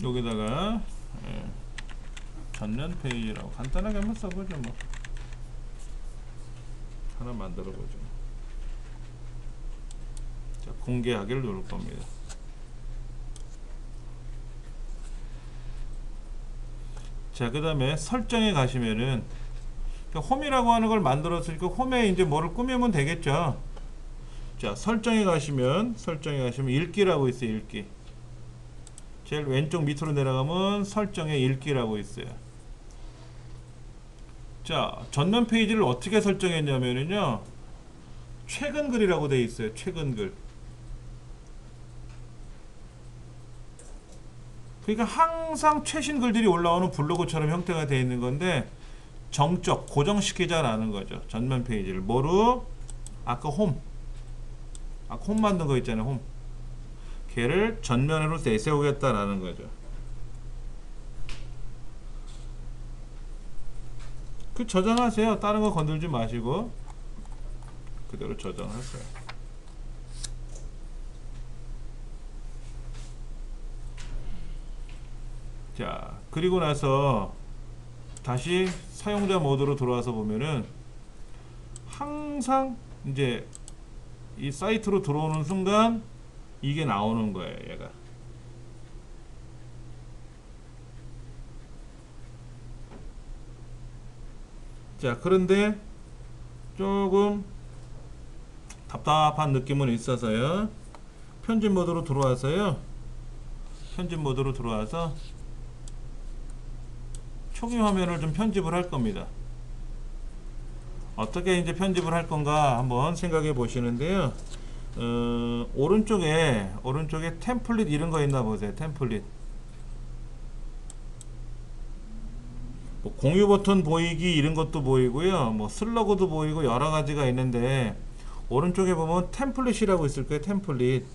여기다가 전면 페이지라고 간단하게 한번 써보죠 뭐. 하나 만들어 보죠. 자, 공개하기를 누를 겁니다. 자, 그 다음에 설정에 가시면은 홈이라고 하는 걸 만들었으니까 홈에 이제 뭐를 꾸미면 되겠죠. 자, 설정에 가시면 읽기라고 있어요. 읽기. 제일 왼쪽 밑으로 내려가면 설정에 읽기라고 있어요. 자, 전면 페이지를 어떻게 설정했냐면요, 최근 글이라고 되어 있어요. 최근 글. 그러니까 항상 최신 글들이 올라오는 블로그처럼 형태가 되어 있는 건데 정적 고정시키자라는 거죠. 전면 페이지를 뭐로? 아까 홈 만든 거 있잖아요. 홈. 걔를 전면으로 내세우겠다라는 거죠. 그 저장하세요. 다른 거 건들지 마시고 그대로 저장하세요. 자, 그리고 나서 다시 사용자 모드로 들어와서 보면은 항상 이제 이 사이트로 들어오는 순간 이게 나오는 거예요, 얘가. 자, 그런데 조금 답답한 느낌은 있어서요. 편집 모드로 들어와서요. 편집 모드로 들어와서 초기 화면을 좀 편집을 할 겁니다. 어떻게 이제 편집을 할 건가 한번 생각해 보시는데요. 오른쪽에 템플릿 이런 거 있나 보세요. 템플릿. 뭐 공유 버튼 보이기 이런 것도 보이고요. 뭐 슬러그도 보이고 여러 가지가 있는데 오른쪽에 보면 템플릿이라고 있을 거예요. 템플릿.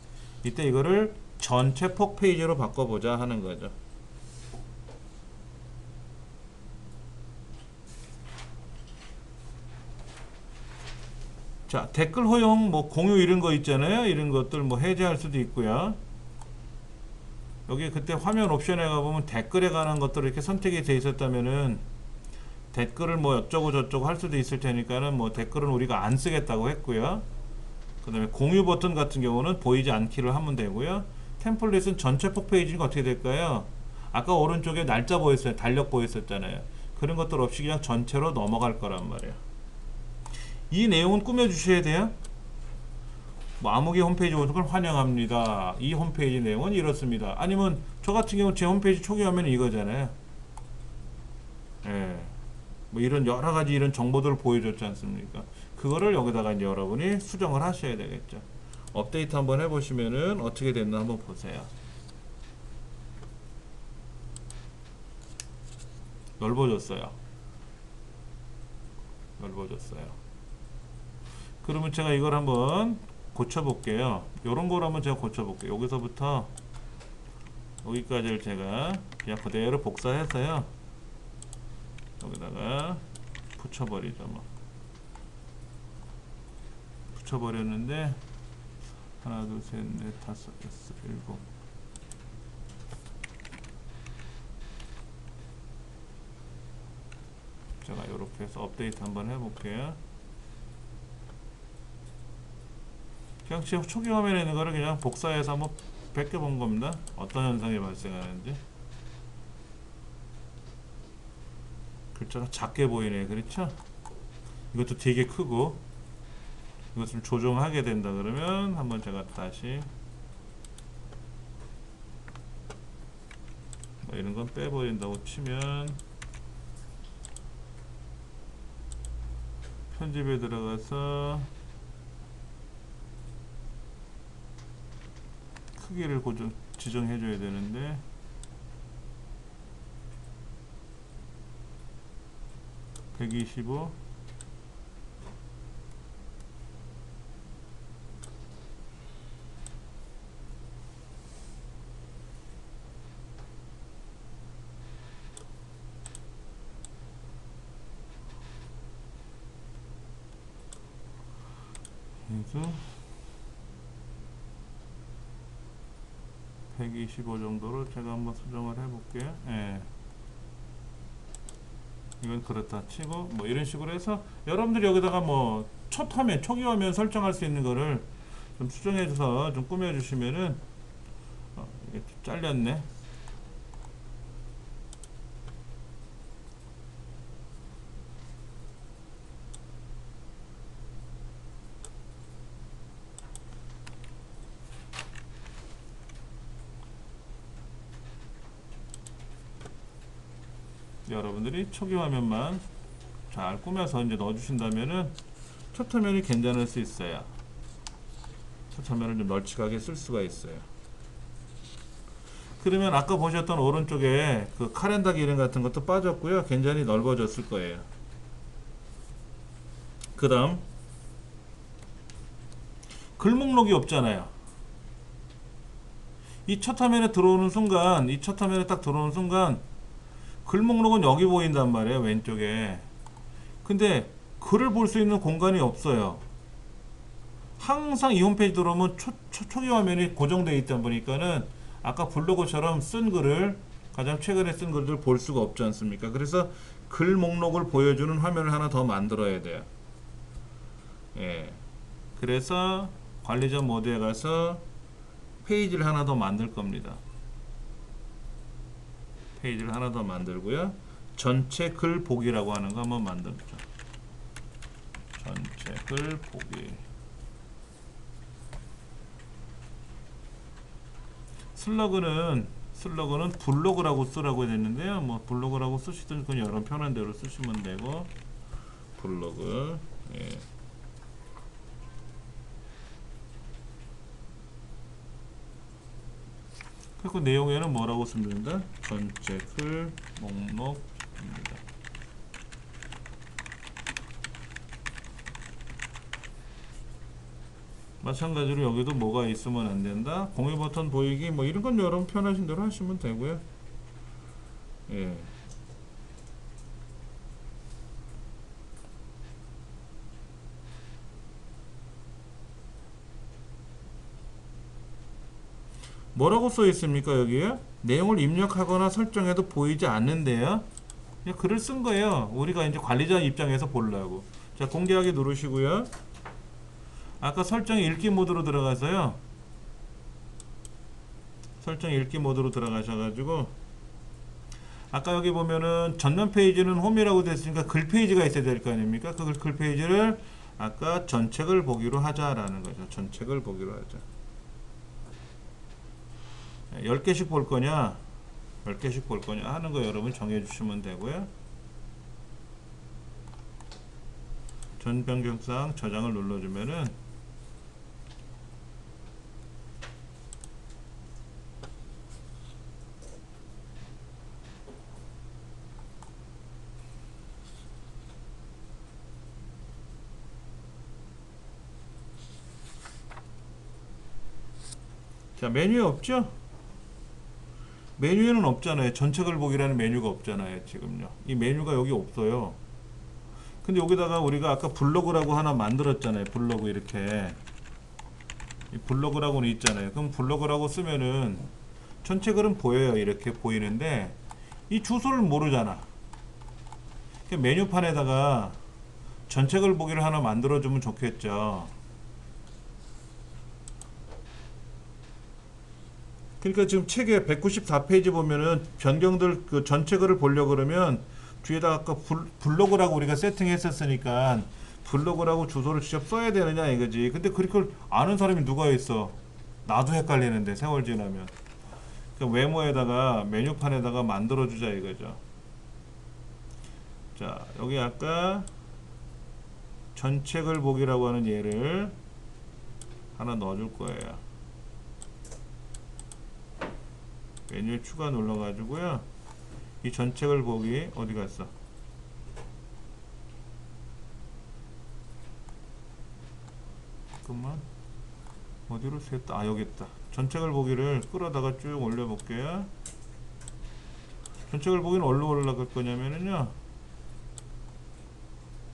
이때 이거를 전체 폭 페이지로 바꿔보자 하는 거죠. 자, 댓글 허용, 뭐 공유 이런 거 있잖아요. 이런 것들 뭐 해제할 수도 있고요. 여기 그때 화면 옵션에 가보면 댓글에 관한 것들을 이렇게 선택이 돼 있었다면은 댓글을 뭐 어쩌고 저쩌고 할 수도 있을 테니까는 뭐 댓글은 우리가 안 쓰겠다고 했고요. 그 다음에 공유 버튼 같은 경우는 보이지 않기를 하면 되고요. 템플릿은 전체 폭 페이지가 어떻게 될까요? 아까 오른쪽에 날짜 보였어요. 달력 보였었잖아요. 그런 것들 없이 그냥 전체로 넘어갈 거란 말이에요. 이 내용은 꾸며 주셔야 돼요. 뭐 아무개 홈페이지 오는 걸 환영합니다. 이 홈페이지 내용은 이렇습니다. 아니면 저 같은 경우 제 홈페이지 초기 화면은 이거잖아요. 예. 뭐 이런 여러 가지 이런 정보들을 보여줬지 않습니까? 그거를 여기다가 이제 여러분이 수정을 하셔야 되겠죠. 업데이트 한번 해보시면은 어떻게 됐나 한번 보세요. 넓어졌어요. 넓어졌어요. 그러면 제가 이걸 한번 고쳐볼게요. 요런 걸 한번 제가 고쳐볼게요. 여기서부터 여기까지를 제가 그냥 그대로 복사해서요. 여기다가 붙여버리죠. 뭐. 붙여버렸는데 하나, 둘, 셋, 넷, 다섯, 여섯, 일곱. 제가 이렇게 해서 업데이트 한번 해볼게요. 그냥 지금 초기 화면에 있는 거를 그냥 복사해서 한번 벗겨본 겁니다. 어떤 현상이 발생하는지. 글자가 작게 보이네. 그렇죠? 이것도 되게 크고 이것을 조정하게 된다 그러면 한번 제가 다시 뭐 이런 건 빼버린다고 치면 편집에 들어가서 크기를 지정해 줘야 되는데 125 그래서 125 정도로 제가 한번 수정을 해볼게요. 예. 이건 그렇다 치고 뭐 이런 식으로 해서 여러분들이 여기다가 뭐 첫 화면, 초기 화면 설정할 수 있는 거를 좀 수정해줘서 좀 꾸며주시면은 이게 좀 잘렸네. 여러분들이 초기 화면만 잘 꾸며서 이제 넣어주신다면은 첫 화면이 괜찮을 수 있어요. 첫 화면을 좀 널찍하게 쓸 수가 있어요. 그러면 아까 보셨던 오른쪽에 그 카렌더 기능 같은 것도 빠졌고요. 굉장히 넓어졌을 거예요. 그 다음 글 목록이 없잖아요. 이 첫 화면에 들어오는 순간, 이 첫 화면에 딱 들어오는 순간 글 목록은 여기 보인단 말이에요. 왼쪽에. 근데 글을 볼 수 있는 공간이 없어요. 항상 이 홈페이지 들어오면 초기 화면이 고정되어 있다 보니까는 아까 블로그처럼 쓴 글을 가장 최근에 쓴 글들 볼 수가 없지 않습니까? 그래서 글 목록을 보여주는 화면을 하나 더 만들어야 돼요. 예. 그래서 관리자 모드에 가서 페이지를 하나 더 만들 겁니다. 페이지를 하나 더 만들고요. 전체 글 보기라고 하는 거 한번 만들죠. 전체 글 보기. 슬러그는 블로그라고 쓰라고 했는데요. 뭐 블로그라고 쓰시든 그냥 여러분 편한 대로 쓰시면 되고, 블로그. 예. 그리고 내용에는 뭐라고 쓰면 된다? 전체 글 목록입니다. 마찬가지로 여기도 뭐가 있으면 안 된다. 공유 버튼 보이기 뭐 이런 건 여러분 편하신 대로 하시면 되고요. 예. 뭐라고 써 있습니까? 여기에 내용을 입력하거나 설정해도 보이지 않는데요. 그냥 글을 쓴 거예요. 우리가 이제 관리자 입장에서 보려고. 자, 공개하기 누르시고요. 아까 설정 읽기 모드로 들어가서요. 설정 읽기 모드로 들어가셔가지고 아까 여기 보면은 전면 페이지는 홈이라고 됐으니까 글 페이지가 있어야 될 거 아닙니까? 그 글 페이지를 아까 전책을 보기로 하자라는 거죠. 전책을 보기로 하자. 10개씩 볼 거냐 10개씩 볼 거냐 하는 거 여러분 정해 주시면 되고요. 전 변경사항 저장을 눌러주면은 자, 메뉴에 없죠? 메뉴에는 없잖아요. 전책을 보기라는 메뉴가 없잖아요. 지금요. 이 메뉴가 여기 없어요. 근데 여기다가 우리가 아까 블로그라고 하나 만들었잖아요. 블로그 이렇게. 이 블로그라고는 있잖아요. 그럼 블로그라고 쓰면은 전체 글은 보여요. 이렇게 보이는데 이 주소를 모르잖아. 메뉴판에다가 전체 글 보기를 하나 만들어주면 좋겠죠. 그러니까 지금 책에 194페이지 보면은 변경들 그 전체 글을 보려고 그러면 뒤에다가 아까 블로그라고 우리가 세팅했었으니까 블로그라고 주소를 직접 써야 되느냐 이거지. 근데 그걸 아는 사람이 누가 있어? 나도 헷갈리는데 세월 지나면. 그러니까 외모에다가 메뉴판에다가 만들어주자 이거죠. 자, 여기 아까 전체 글 보기라고 하는 얘를 하나 넣어줄 거예요. 메뉴 추가 눌러가지고요. 이 전책을 보기 어디 갔어? 잠깐만 어디로 샜다? 아 여기 있다. 전책을 보기를 끌어다가 쭉 올려볼게요. 전책을 보기는 어디로 올라갈 거냐면은요.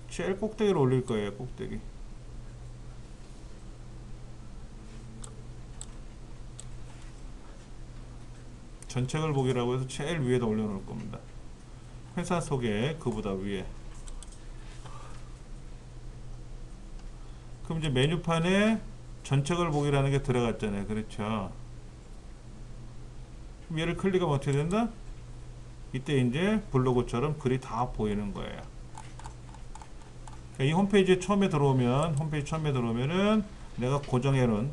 제일 꼭대기로 올릴 거예요. 꼭대기. 전책을 보기라고 해서 제일 위에다 올려놓을 겁니다. 회사 소개 그보다 위에. 그럼 이제 메뉴판에 전책을 보기라는 게 들어갔잖아요. 그렇죠. 그럼 얘를 클릭하면 어떻게 된다? 이때 이제 블로그처럼 글이 다 보이는 거예요. 그러니까 이 홈페이지에 처음에 들어오면은 내가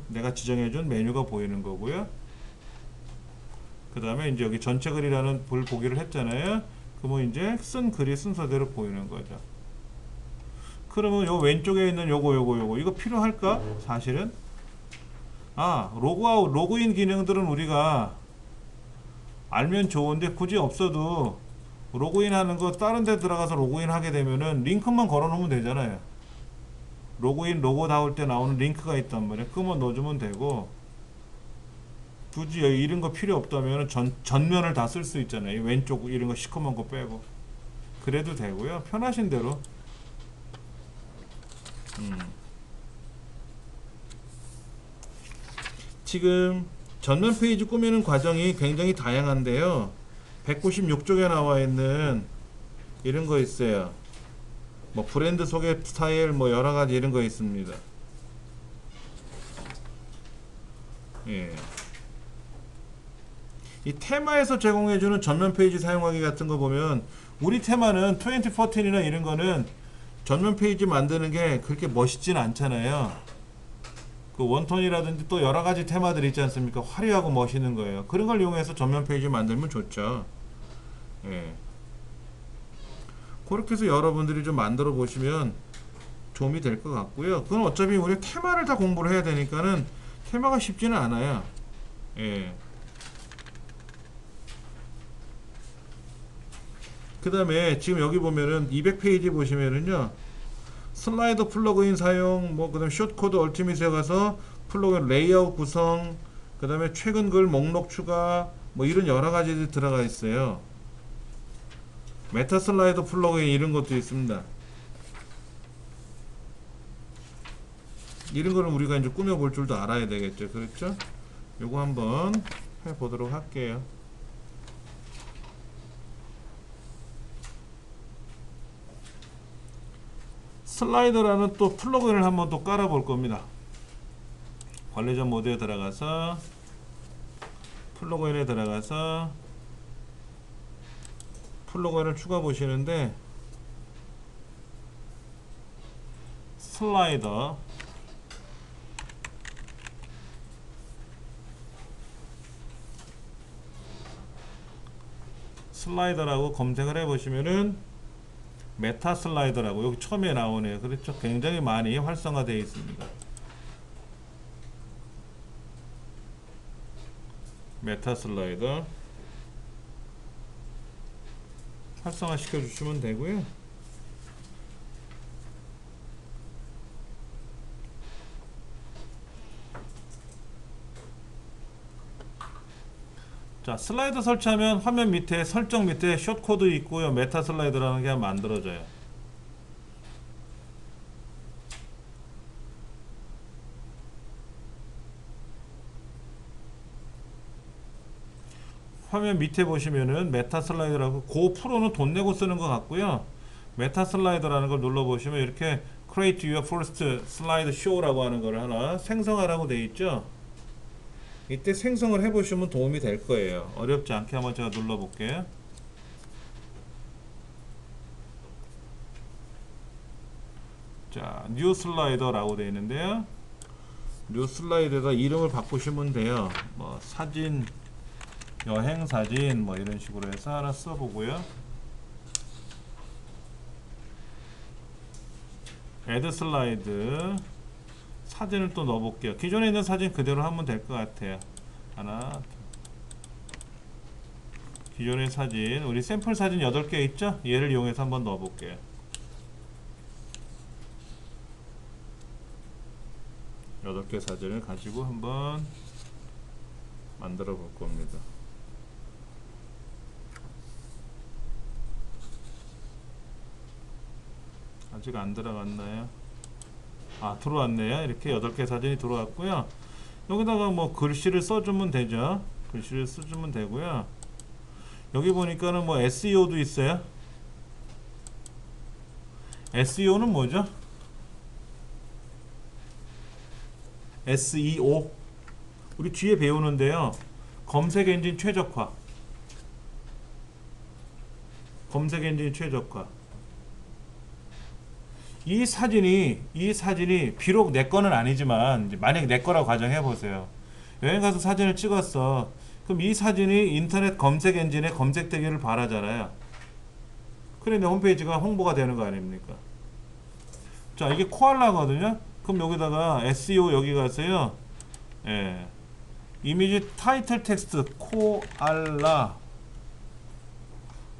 내가 지정해준 메뉴가 보이는 거고요. 그 다음에 이제 여기 전체 글이라는 글 보기를 했잖아요. 그러면 이제 쓴 글이 순서대로 보이는 거죠. 그러면 요 왼쪽에 있는 요거 이거 필요할까? 사실은 로그아웃 로그인 기능들은 우리가 알면 좋은데 굳이 없어도 로그인 하는 거 다른 데 들어가서 로그인 하게 되면은 링크만 걸어 놓으면 되잖아요. 로그인 로고 나올 때 나오는 링크가 있단 말이에요. 그거만 넣어주면 되고 굳이 이런 거 필요 없다면 전면을 다 쓸 수 있잖아요. 왼쪽 이런 거 시커먼 거 빼고 그래도 되고요. 편하신 대로. 지금 전면 페이지 꾸미는 과정이 굉장히 다양한데요. 196쪽에 나와 있는 이런 거 있어요. 뭐 브랜드 소개 스타일 뭐 여러 가지 이런 거 있습니다. 예. 이 테마에서 제공해주는 전면 페이지 사용하기 같은 거 보면 우리 테마는 2014이나 이런 거는 전면 페이지 만드는 게 그렇게 멋있진 않잖아요. 그 원톤이라든지 또 여러 가지 테마들 있지 않습니까? 화려하고 멋있는 거예요. 그런 걸 이용해서 전면 페이지 만들면 좋죠. 예. 그렇게 해서 여러분들이 좀 만들어 보시면 도움이 될 것 같고요. 그건 어차피 우리 테마를 다 공부를 해야 되니까는 테마가 쉽지는 않아요. 예. 그 다음에 지금 여기 보면은 200페이지 보시면은요, 슬라이더 플러그인 사용, 뭐 그 다음에 숏코드 얼티밋에 가서 플러그인 레이아웃 구성, 그 다음에 최근 글 목록 추가, 뭐 이런 여러 가지들이 들어가 있어요. 메타 슬라이더 플러그인 이런 것도 있습니다. 이런 거는 우리가 이제 꾸며볼 줄도 알아야 되겠죠. 그렇죠? 요거 한번 해보도록 할게요. 슬라이더라는 또 플러그인을 한번 또 깔아 볼 겁니다. 관리전 모드에 들어가서 플러그인에 들어가서 플러그인을 추가 보시는데 슬라이더라고 검색을 해 보시면은 메타 슬라이더라고 여기 처음에 나오네요. 그렇죠? 굉장히 많이 활성화되어 있습니다. 메타 슬라이더 활성화 시켜 주시면 되고요. 자, 슬라이더 설치하면 화면 밑에 설정 밑에 숏코드 있고요. 메타 슬라이더라는 게 만들어져요. 화면 밑에 보시면은 메타 슬라이더라고 고 프로는 돈 내고 쓰는 것 같고요. 메타 슬라이더라는 걸 눌러 보시면 이렇게 Create your first slide show라고 하는 걸 하나 생성하라고 되어 있죠. 이때 생성을 해보시면 도움이 될 거예요. 어렵지 않게 한번 제가 눌러볼게요. 자, 뉴 슬라이더라고 되어 있는데요. 뉴 슬라이더에다 이름을 바꾸시면 돼요. 뭐 사진, 여행 사진 뭐 이런 식으로 해서 하나 써보고요. 애드 슬라이드 사진을 또 넣어볼게요. 기존에 있는 사진 그대로 하면 될 것 같아요. 하나, 기존의 사진, 우리 샘플 사진 8개 있죠? 얘를 이용해서 한번 넣어볼게요. 여덟 개 사진을 가지고 한번 만들어 볼 겁니다. 아직 안 들어갔나요? 아, 들어왔네요. 이렇게 8개 사진이 들어왔고요. 여기다가 뭐 글씨를 써주면 되죠. 글씨를 써주면 되고요. 여기 보니까는 뭐 SEO도 있어요. SEO는 뭐죠? SEO 우리 뒤에 배우는데요. 검색 엔진 최적화. 검색 엔진 최적화. 이 사진이 비록 내 거는 아니지만 만약에 내 거라고 가정해 보세요. 여행 가서 사진을 찍었어. 그럼 이 사진이 인터넷 검색 엔진에 검색되기를 바라잖아요. 그래 내 홈페이지가 홍보가 되는 거 아닙니까? 자, 이게 코알라거든요. 그럼 여기다가 SEO 여기 가서요. 예. 이미지 타이틀 텍스트 코알라.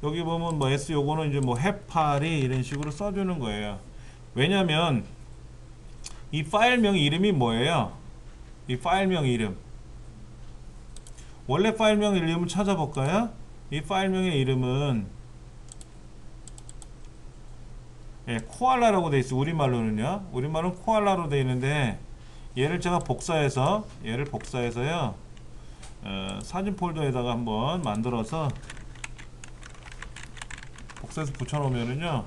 여기 보면 뭐 SEO고는 이제 뭐 해파리 이런 식으로 써주는 거예요. 왜냐면 이 파일명 이름이 뭐예요? 이 파일명 이름 원래 파일명 이름을 찾아볼까요? 이 파일명의 이름은 코알라라고 돼 있어. 우리말로는요. 우리말은 코알라로 돼 있는데 얘를 제가 복사해서요 사진 폴더에다가 한번 만들어서 복사해서 붙여놓으면은요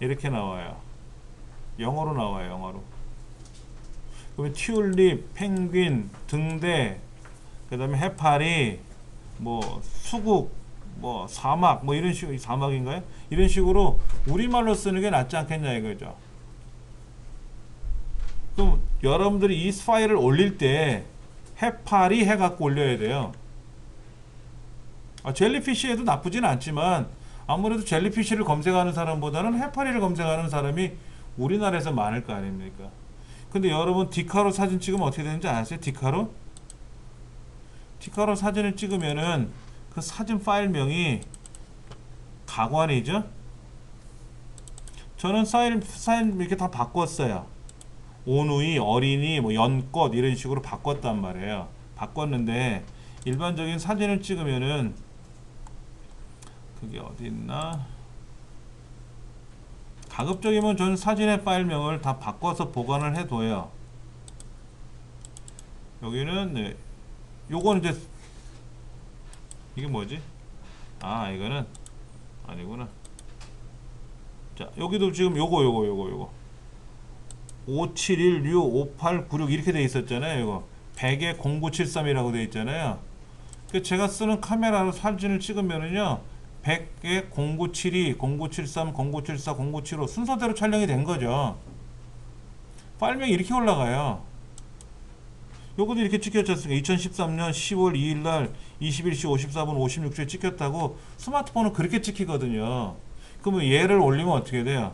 이렇게 나와요. 영어로 나와요. 영어로. 그러면 튤립, 펭귄, 등대, 그 다음에 해파리, 뭐 수국, 뭐 사막, 뭐 이런 식으로 사막인가요? 이런 식으로 우리말로 쓰는 게 낫지 않겠냐 이거죠. 그럼 여러분들이 이 파일을 올릴 때 해파리 해갖고 올려야 돼요. 젤리피쉬에도 나쁘진 않지만 아무래도 젤리피쉬를 검색하는 사람보다는 해파리를 검색하는 사람이 우리나라에서 많을 거 아닙니까? 근데 여러분 디카로 사진 찍으면 어떻게 되는지 아세요? 디카로 사진을 찍으면은 그 사진 파일명이 가관이죠. 저는 파일 이렇게 다 바꿨어요. 오누이, 어린이, 뭐 연꽃 이런 식으로 바꿨단 말이에요. 바꿨는데 일반적인 사진을 찍으면은 그게 어디 있나? 가급적이면 저는 사진의 파일명을 다 바꿔서 보관을 해둬요. 여기는 네, 요거는 이제 이게 뭐지? 이거는 아니구나. 자, 여기도 지금 요거 57165896 이렇게 돼 있었잖아요. 이거 100에 0973이라고 돼 있잖아요. 그 제가 쓰는 카메라로 사진을 찍으면은요 100에 0972, 0973, 0974, 0975 순서대로 촬영이 된 거죠. 파일명이 이렇게 올라가요. 요것도 이렇게 찍혔지 않습니까? 2013년 10월 2일 날 21시 54분 56초에 찍혔다고. 스마트폰은 그렇게 찍히거든요. 그러면 얘를 올리면 어떻게 돼요?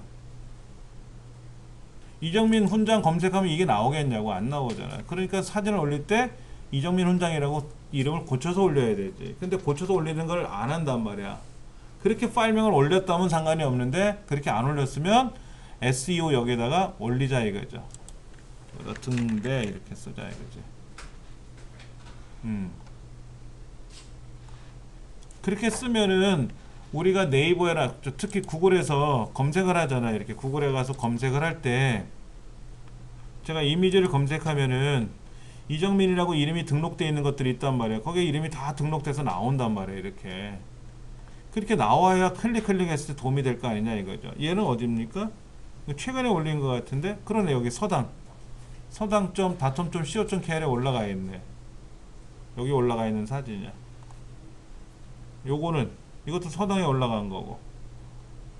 이정민 훈장 검색하면 이게 나오겠냐고? 안 나오잖아요. 그러니까 사진을 올릴 때 이정민 훈장이라고 이름을 고쳐서 올려야 되지. 근데 고쳐서 올리는 걸 안 한단 말이야. 그렇게 파일명을 올렸다면 상관이 없는데 그렇게 안 올렸으면 SEO 여기다가 올리자 이거죠. 여기다 등대 이렇게 쓰자 이거지. 그렇게 쓰면은 우리가 네이버에나 특히 구글에서 검색을 하잖아요. 이렇게 구글에 가서 검색을 할 때 제가 이미지를 검색하면은 이정민이라고 이름이 등록되어 있는 것들이 있단 말이에요. 거기에 이름이 다 등록돼서 나온단 말이에요. 이렇게 그렇게 나와야 클릭했을 때 도움이 될 거 아니냐 이거죠. 얘는 어디입니까? 최근에 올린 것 같은데. 그러네. 여기 서당.datom.co.kr에 올라가 있네. 여기 올라가 있는 사진이야. 요거는 이것도 서당에 올라간 거고,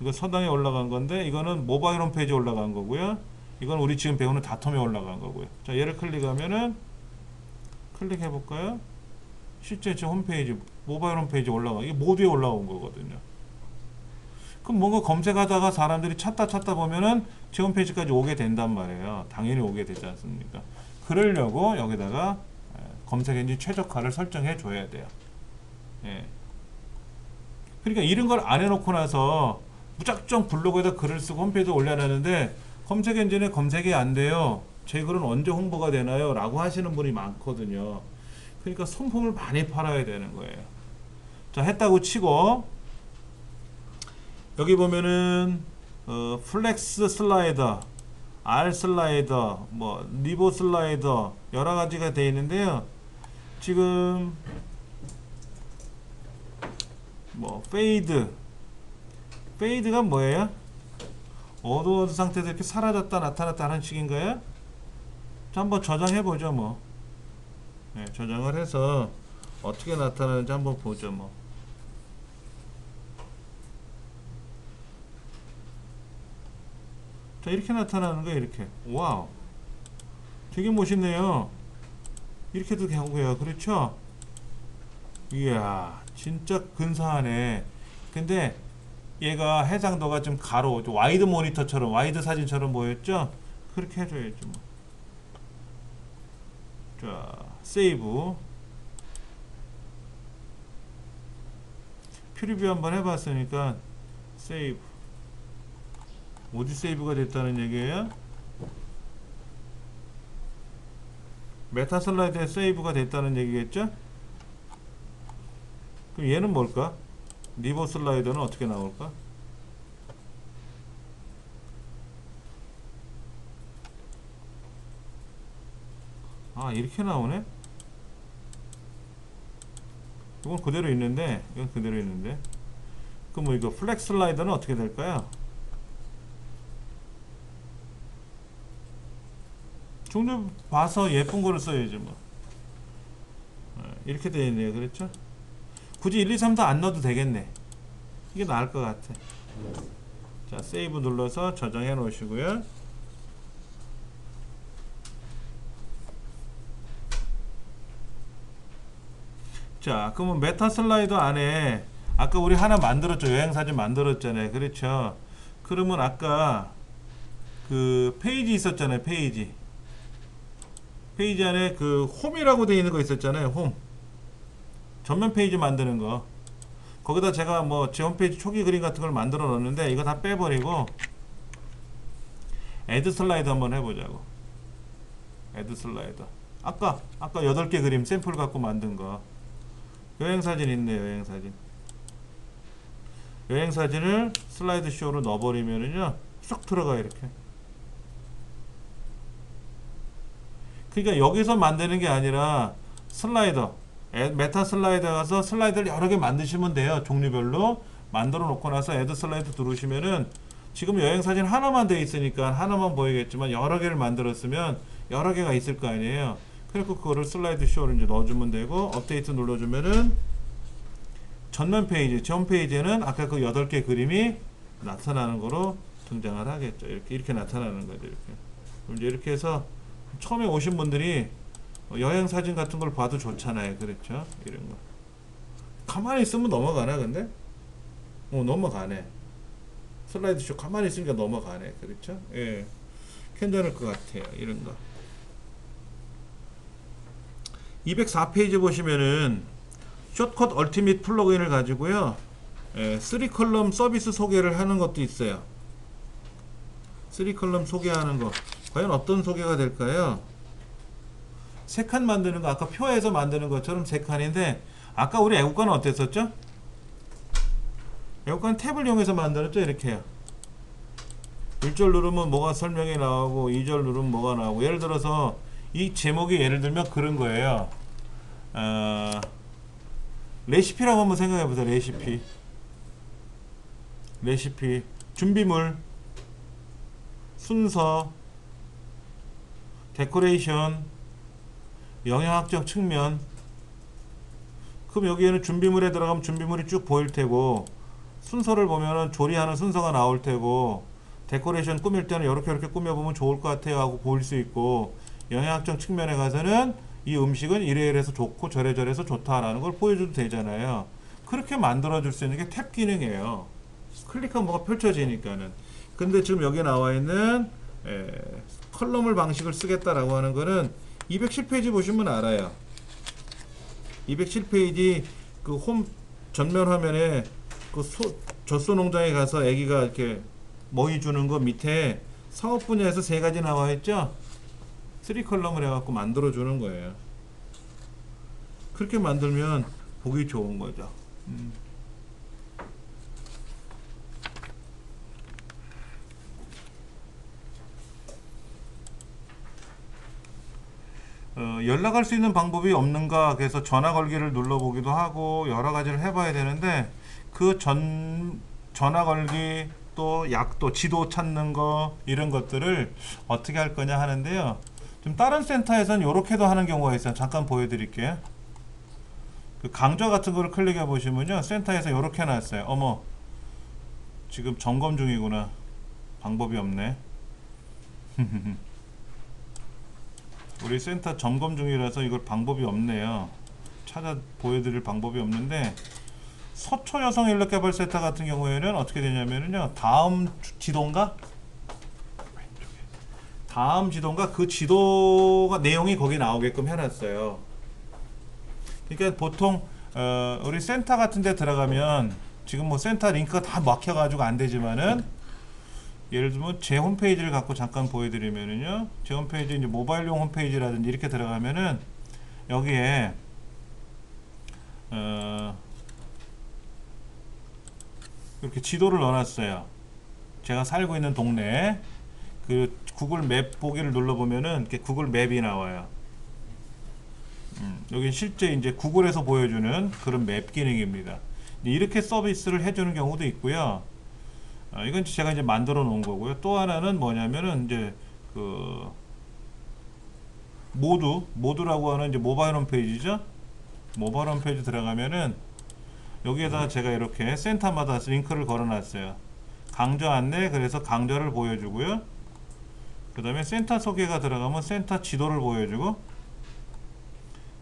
이거 서당에 올라간 건데 이거는 모바일 홈페이지에 올라간 거고요. 이건 우리 지금 배우는 다텀에 올라간 거고요. 자, 얘를 클릭하면은 클릭해 볼까요? 실제 제 홈페이지 모바일 홈페이지에 올라가. 이게 모두에 올라온 거거든요. 그럼 뭔가 검색하다가 사람들이 찾다 보면은 제 홈페이지까지 오게 된단 말이에요. 당연히 오게 되지 않습니까? 그러려고 여기다가 검색 엔진 최적화를 설정해 줘야 돼요. 예. 그러니까 이런 걸 안 해놓고 나서 무작정 블로그에다 글을 쓰고 홈페이지에 올려놨는데 검색 엔진에 검색이 안 돼요. 제 글은 언제 홍보가 되나요? 라고 하시는 분이 많거든요. 그러니까 손품을 많이 팔아야 되는 거예요. 자, 했다고 치고 여기 보면은 플렉스 슬라이더, R 슬라이더, 뭐 리보 슬라이더 여러 가지가 되어 있는데요. 지금 뭐 페이드가 뭐예요? 어두운 상태에서 이렇게 사라졌다 나타났다 하는 식인가요? 자, 한번 저장해 보죠. 뭐 네, 저장을 해서 어떻게 나타나는지 한번 보죠. 뭐 자, 이렇게 나타나는 거예요. 이렇게. 와우, 되게 멋있네요. 이렇게도 하고요. 그렇죠? 이야, 진짜 근사하네. 근데 얘가 해상도가 좀 가로, 좀 와이드 모니터처럼, 와이드 사진처럼 보였죠? 그렇게 해줘야지 뭐. 자, 세이브. 프리뷰 한번 해봤으니까 세이브. 어디 세이브가 됐다는 얘기예요? 메타 슬라이드에 세이브가 됐다는 얘기겠죠? 그럼 얘는 뭘까? 리버 슬라이더는 어떻게 나올까? 이렇게 나오네? 이건 그대로 있는데, 이건 그대로 있는데. 그럼 뭐 이거 플렉 슬라이더는 어떻게 될까요? 종류 봐서 예쁜 거를 써야지 뭐. 이렇게 되어 있네요. 그렇죠? 굳이 1, 2, 3, 4 안 넣어도 되겠네. 이게 나을 것 같아. 자, 세이브 눌러서 저장해 놓으시고요. 자, 그러면 메타 슬라이더 안에 아까 우리 하나 만들었죠. 여행사진 만들었잖아요. 그렇죠. 그러면 아까 그 페이지 있었잖아요. 페이지 안에 그 홈이라고 되어 있는 거 있었잖아요. 홈 전면 페이지 만드는 거. 거기다 제가 뭐 제 홈페이지 초기 그림 같은 걸 만들어 놓는데 이거 다 빼버리고 애드 슬라이드 한번 해보자고. 애드 슬라이더. 아까 8개 그림 샘플 갖고 만든 거. 여행사진 있네요. 여행사진을 슬라이드 쇼로 넣어버리면은요 쏙 들어가. 이렇게. 그러니까 여기서 만드는 게 아니라 슬라이더 메타 슬라이더 가서 슬라이드를 여러 개 만드시면 돼요. 종류별로 만들어 놓고 나서 애드 슬라이드 들어오시면은 지금 여행사진 하나만 돼 있으니까 하나만 보이겠지만 여러 개를 만들었으면 여러 개가 있을 거 아니에요. 그리고 그거를 슬라이드 쇼로 이제 넣어주면 되고 업데이트 눌러주면은 전면 페이지, 전 페이지에는 아까 그 8개 그림이 나타나는 거로 등장을 하겠죠. 이렇게 나타나는 거죠. 이렇게. 그럼 이제 이렇게 해서 처음에 오신 분들이 여행 사진 같은 걸 봐도 좋잖아요. 그렇죠? 이런 거. 가만히 있으면 넘어가나 근데? 넘어가네. 슬라이드 쇼 가만히 있으니까 넘어가네. 그렇죠? 예. 괜찮을 것 같아요. 이런 거. 204페이지 보시면은 숏컷 얼티밋 플러그인을 가지고요. 3컬럼 서비스 소개를 하는 것도 있어요. 3컬럼 소개하는 거. 과연 어떤 소개가 될까요? 3칸 만드는 거, 아까 표에서 만드는 것처럼 3칸인데, 아까 우리 애국가는 어땠었죠? 애국가는 탭을 이용해서 만들었죠? 이렇게요. 1절 누르면 뭐가 설명이 나오고, 2절 누르면 뭐가 나오고, 예를 들어서, 이 제목이 예를 들면 그런 거예요. 레시피라고 한번 생각해 보세요. 레시피. 준비물, 순서, 데코레이션, 영양학적 측면. 그럼 여기에는 준비물에 들어가면 준비물이 쭉 보일 테고, 순서를 보면은 조리하는 순서가 나올 테고, 데코레이션 꾸밀 때는 이렇게 꾸며보면 좋을 것 같아요 하고 보일 수 있고, 영양학적 측면에 가서는 이 음식은 이래서 좋고 저래서 좋다라는 걸 보여줘도 되잖아요. 그렇게 만들어줄 수 있는 게 탭 기능이에요. 클릭하면 뭐가 펼쳐지니까는. 근데 지금 여기 나와 있는 컬럼을 방식을 쓰겠다라고 하는 거는 207페이지 보시면 알아요. 207페이지 그 홈 전면 화면에 그 젖소 농장에 가서 애기가 이렇게 먹이 주는 거 밑에 사업 분야에서 3가지 나와 있죠. 3컬럼을 해갖고 만들어 주는 거예요. 그렇게 만들면 보기 좋은 거죠. 연락할 수 있는 방법이 없는가, 그래서 전화 걸기를 눌러보기도 하고 여러 가지를 해봐야 되는데, 그 전화 걸기 또 약도 지도 찾는 거 이런 것들을 어떻게 할 거냐 하는데요. 좀 다른 센터에서는 이렇게도 하는 경우가 있어요. 잠깐 보여드릴게요. 그 강좌 같은 거를 클릭해 보시면요, 센터에서 이렇게 해놨어요. 어머, 지금 점검 중이구나. 방법이 없네. 우리 센터 점검 중이라서 이걸 방법이 없네요. 찾아 보여드릴 방법이 없는데, 서초 여성 인력개발센터 같은 경우에는 어떻게 되냐면요, 다음 지도인가 그 지도가 내용이 거기 나오게끔 해놨어요. 그러니까 보통 우리 센터 같은 데 들어가면 지금 뭐 센터 링크가 다 막혀가지고 안 되지만은, 예를 들면 제 홈페이지를 갖고 잠깐 보여드리면은요, 제 홈페이지 이제 모바일용 홈페이지라든지 이렇게 들어가면은 여기에 이렇게 지도를 넣어놨어요. 제가 살고 있는 동네 그 구글 맵 보기를 눌러보면은 이렇게 구글 맵이 나와요. 여기 실제 이제 구글에서 보여주는 그런 맵 기능입니다. 이렇게 서비스를 해주는 경우도 있고요. 이건 제가 이제 만들어 놓은 거고요. 또 하나는 뭐냐면은 이제 그 모두라고 하는 이제 모바일 홈페이지죠. 모바일 홈페이지 들어가면은 여기에다가 제가 이렇게 센터마다 링크를 걸어놨어요. 강좌 안내, 그래서 강좌를 보여주고요. 그 다음에 센터 소개가 들어가면 센터 지도를 보여주고,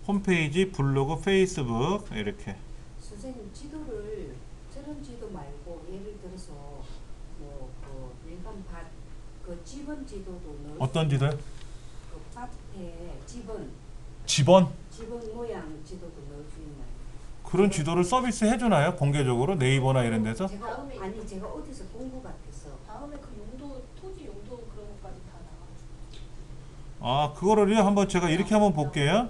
홈페이지, 블로그, 페이스북 이렇게. 선생님 지도를 저런 지도 말고 예를 들어서 뭐그 일반 밭그 집원 지도도 넣을 어떤 지도요? 그 밭에 집원? 집원 모양 지도도 넣을 수 있나요? 그런 지도를 서비스 해주나요? 공개적으로 네이버나 이런 데서? 제가 어디서 본 것 같아서. 다음에 그 용도 토지 용도 그런 것까지 다 나와. 아, 그거를요 한번 제가 이렇게 한번 볼게요.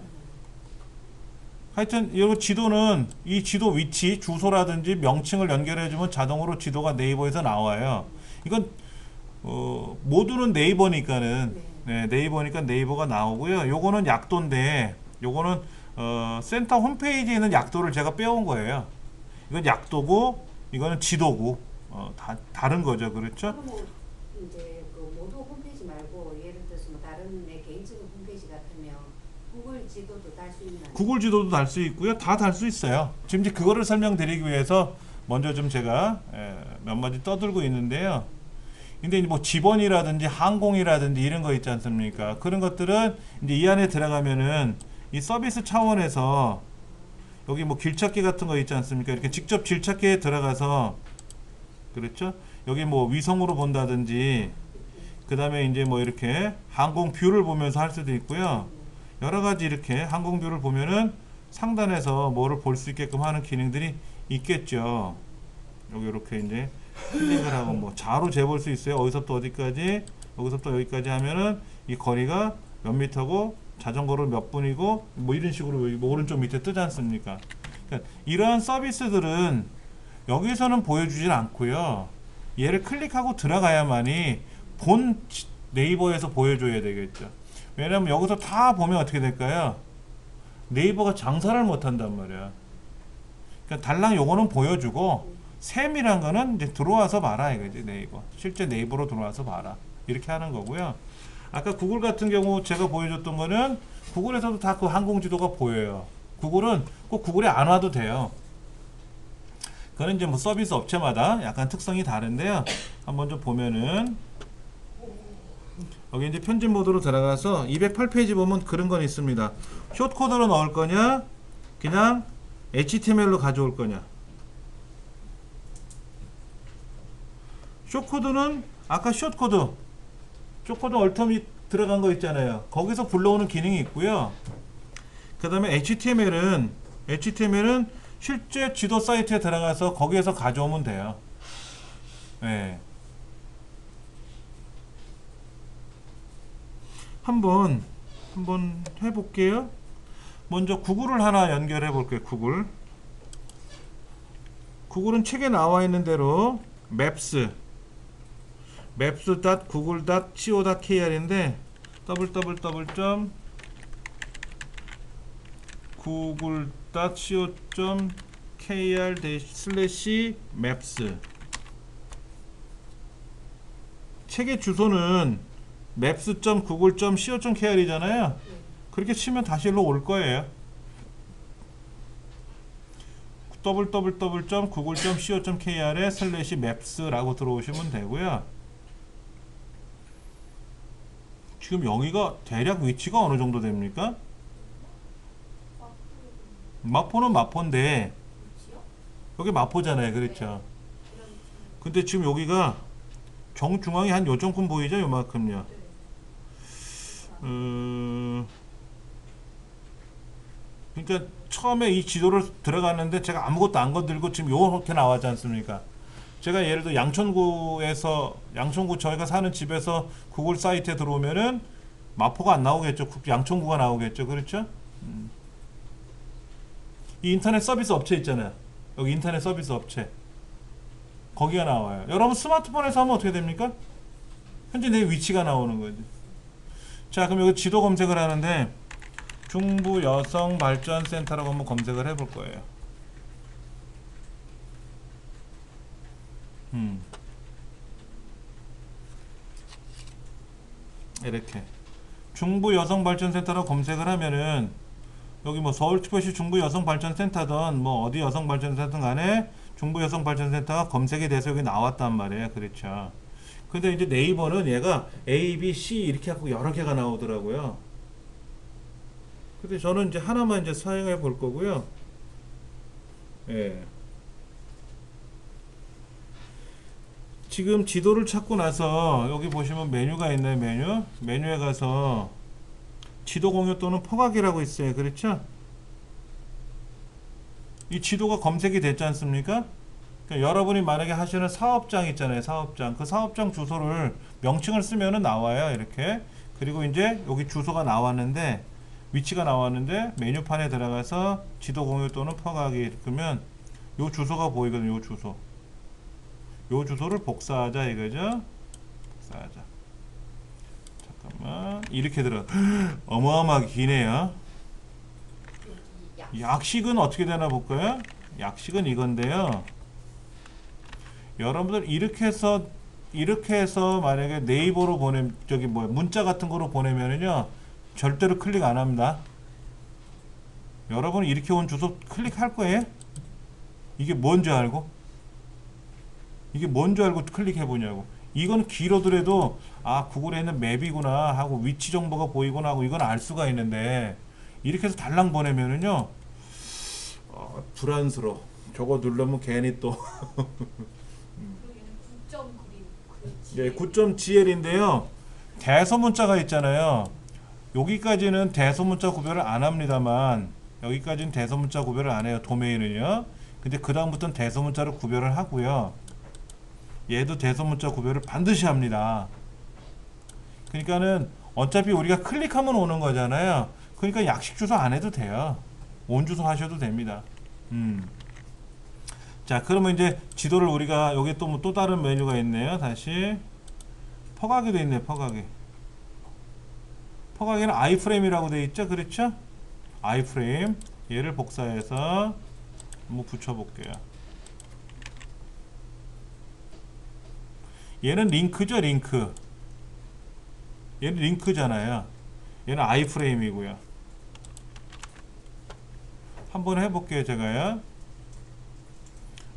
하여튼 이 지도는 이 지도 위치, 주소라든지 명칭을 연결해주면 자동으로 지도가 네이버에서 나와요. 이건 모두는 네이버니까는 네이버니까 네이버가 나오고요. 요거는 약도인데 요거는 센터 홈페이지에 있는 약도를 제가 빼온 거예요. 이건 약도고 이거는 지도고 다른 거죠, 그렇죠? 그러면 이제 그 모두 홈페이지 말고 예를 들어서 뭐 다른 내 개인적인 홈페이지 같으면 구글 지도도 달 수 있나요? 구글 지도도 달 수 있고요. 다 달 수 있어요. 지금 이제 그거를 설명드리기 위해서 먼저 좀 제가 몇 마디 떠들고 있는데요. 근데 뭐 집원이라든지 항공이라든지 이런 거 있지 않습니까? 그런 것들은 이제 이 안에 들어가면은 이 서비스 차원에서 여기 뭐 길찾기 같은 거 있지 않습니까? 이렇게 직접 길찾기에 들어가서 그렇죠? 여기 뭐 위성으로 본다든지 그 다음에 이제 뭐 이렇게 항공 뷰를 보면서 할 수도 있고요. 여러 가지 이렇게 항공 뷰를 보면은 상단에서 뭐를 볼 수 있게끔 하는 기능들이 있겠죠. 여기 이렇게 이제 클릭을 하고 뭐 자로 재볼 수 있어요. 어디서부터 어디까지, 여기서부터 여기까지 하면은 이 거리가 몇 미터고 자전거로 몇 분이고 뭐 이런 식으로 여기 뭐 오른쪽 밑에 뜨지 않습니까? 그러니까 이러한 서비스들은 여기서는 보여주질 않고요. 얘를 클릭하고 들어가야만이 본 네이버에서 보여줘야 되겠죠. 왜냐면 여기서 다 보면 어떻게 될까요? 네이버가 장사를 못한단 말이야. 그러니까 달랑 요거는 보여주고 세밀한 거는 이제 들어와서 봐라 이거지. 네이버 실제 네이버로 들어와서 봐라 이렇게 하는 거고요. 아까 구글 같은 경우 제가 보여줬던 거는 구글에서도 다 그 항공지도가 보여요. 구글은 꼭 구글에 안 와도 돼요. 그건 이제 뭐 서비스 업체마다 약간 특성이 다른데요. 한번 좀 보면은 여기 이제 편집 모드로 들어가서 208페이지 보면 그런 건 있습니다. 숏코드로 넣을 거냐 그냥 HTML로 가져올 거냐. 숏코드는 아까 숏코드 얼텀이 들어간 거 있잖아요. 거기서 불러오는 기능이 있고요. 그 다음에 HTML은 실제 지도 사이트에 들어가서 거기에서 가져오면 돼요. 네. 한번 해볼게요. 먼저 구글을 하나 연결해 볼게요. 구글은 책에 나와 있는 대로 maps.google.co.kr인데 www.google.co.kr/maps 책의 주소는 maps.google.co.kr이잖아요. 그렇게 치면 다시 일로 올 거예요. www.google.co.kr/maps라고 들어오시면 되고요. 지금 여기가 대략 위치가 어느 정도 됩니까? 마포는 마포인데 여기 마포잖아요. 그렇죠? 근데 지금 여기가 정중앙이 한 요정품 보이죠? 요만큼요. 그러니까 처음에 이 지도를 들어갔는데 제가 아무것도 안 건들고 지금 요렇게 나왔지 않습니까? 제가 예를 들어 양천구 저희가 사는 집에서 구글 사이트에 들어오면은 마포가 안 나오겠죠. 양천구가 나오겠죠. 그렇죠? 이 인터넷 서비스 업체 있잖아요. 여기 인터넷 서비스 업체. 거기가 나와요. 여러분 스마트폰에서 하면 어떻게 됩니까? 현재 내 위치가 나오는 거지. 자, 그럼 여기 지도 검색을 하는데 중부 여성 발전 센터라고 한번 검색을 해볼 거예요. 이렇게 중부 여성 발전 센터라고 검색을 하면은 여기 뭐 서울특별시 중부여성발전센터든 뭐 어디 여성발전센터든 간에 중부여성발전센터가 검색이 돼서 여기 나왔단 말이에요. 그렇죠. 근데 이제 네이버는 얘가 A, B, C 이렇게 하고 여러 개가 나오더라고요. 근데 저는 이제 하나만 이제 사용해 볼 거고요. 예. 지금 지도를 찾고 나서 여기 보시면 메뉴가 있네요. 메뉴에 가서 지도 공유 또는 포각이라고 있어요. 그렇죠? 이 지도가 검색이 됐지 않습니까? 그러니까 여러분이 만약에 하시는 사업장 있잖아요. 사업장. 그 사업장 주소를 명칭을 쓰면은 나와요. 이렇게. 그리고 이제 여기 주소가 나왔는데 위치가 나왔는데 메뉴판에 들어가서 지도 공유 또는 포각이 그러면 요 주소가 보이거든요. 요 주소. 요 주소를 복사하자 이거죠. 복사하자. 잠깐만. 이렇게 들어. 어마어마하게 기네요. 약식은 어떻게 되나 볼까요? 약식은 이건데요. 여러분들 이렇게 해서 만약에 네이버로 저기 뭐야 문자 같은 거로 보내면은요 절대로 클릭 안 합니다. 여러분 이렇게 온 주소 클릭할 거예요? 이게 뭔지 알고 클릭해 보냐고. 이건 길어더라도 아 구글에 있는 맵이구나 하고 위치 정보가 보이구나 하고 이건 알 수가 있는데 이렇게 해서 달랑 보내면은요 불안스러워. 저거 누르면 괜히 또 예, 9.gl인데요. 대소문자가 있잖아요. 여기까지는 대소문자 구별을 안 합니다만 여기까지는 대소문자 구별을 안 해요. 도메인은요. 근데 그 다음부터는 대소문자를 구별을 하고요. 얘도 대소문자 구별을 반드시 합니다. 그러니까는 어차피 우리가 클릭하면 오는 거잖아요. 그러니까 약식 주소 안 해도 돼요. 온 주소 하셔도 됩니다. 자, 그러면 이제 지도를 우리가 여기 또 뭐 또 다른 메뉴가 있네요. 다시 퍼가기도 있네. 퍼가기는 아이프레임이라고 되어 있죠. 그렇죠? 아이프레임 얘를 복사해서 한번 붙여볼게요. 얘는 링크죠. 링크. 얘는 링크잖아요. 얘는 아이프레임이고요. 한번 해볼게요. 제가요.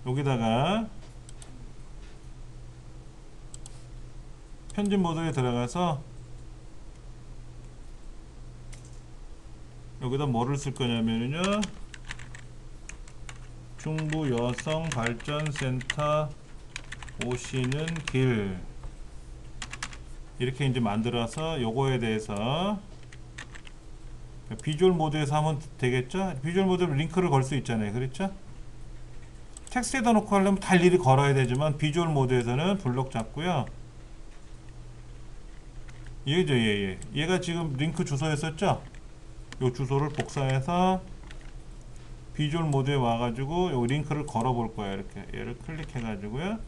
여기다가 편집 모드에 들어가서 여기다 뭐를 쓸 거냐면요 중부 여성 발전센터 오시는 길 이렇게 이제 만들어서 요거에 대해서 비주얼 모드에서 하면 되겠죠. 비주얼 모드로 링크를 걸 수 있잖아요. 그렇죠? 텍스트에다 놓고 하려면 다 일일이 걸어야 되지만 비주얼 모드에서는 블록 잡고요. 얘죠. 얘가 지금 링크 주소였었죠. 요 주소를 복사해서 비주얼 모드에 와가지고 요 링크를 걸어 볼 거예요. 이렇게 얘를 클릭해 가지고요.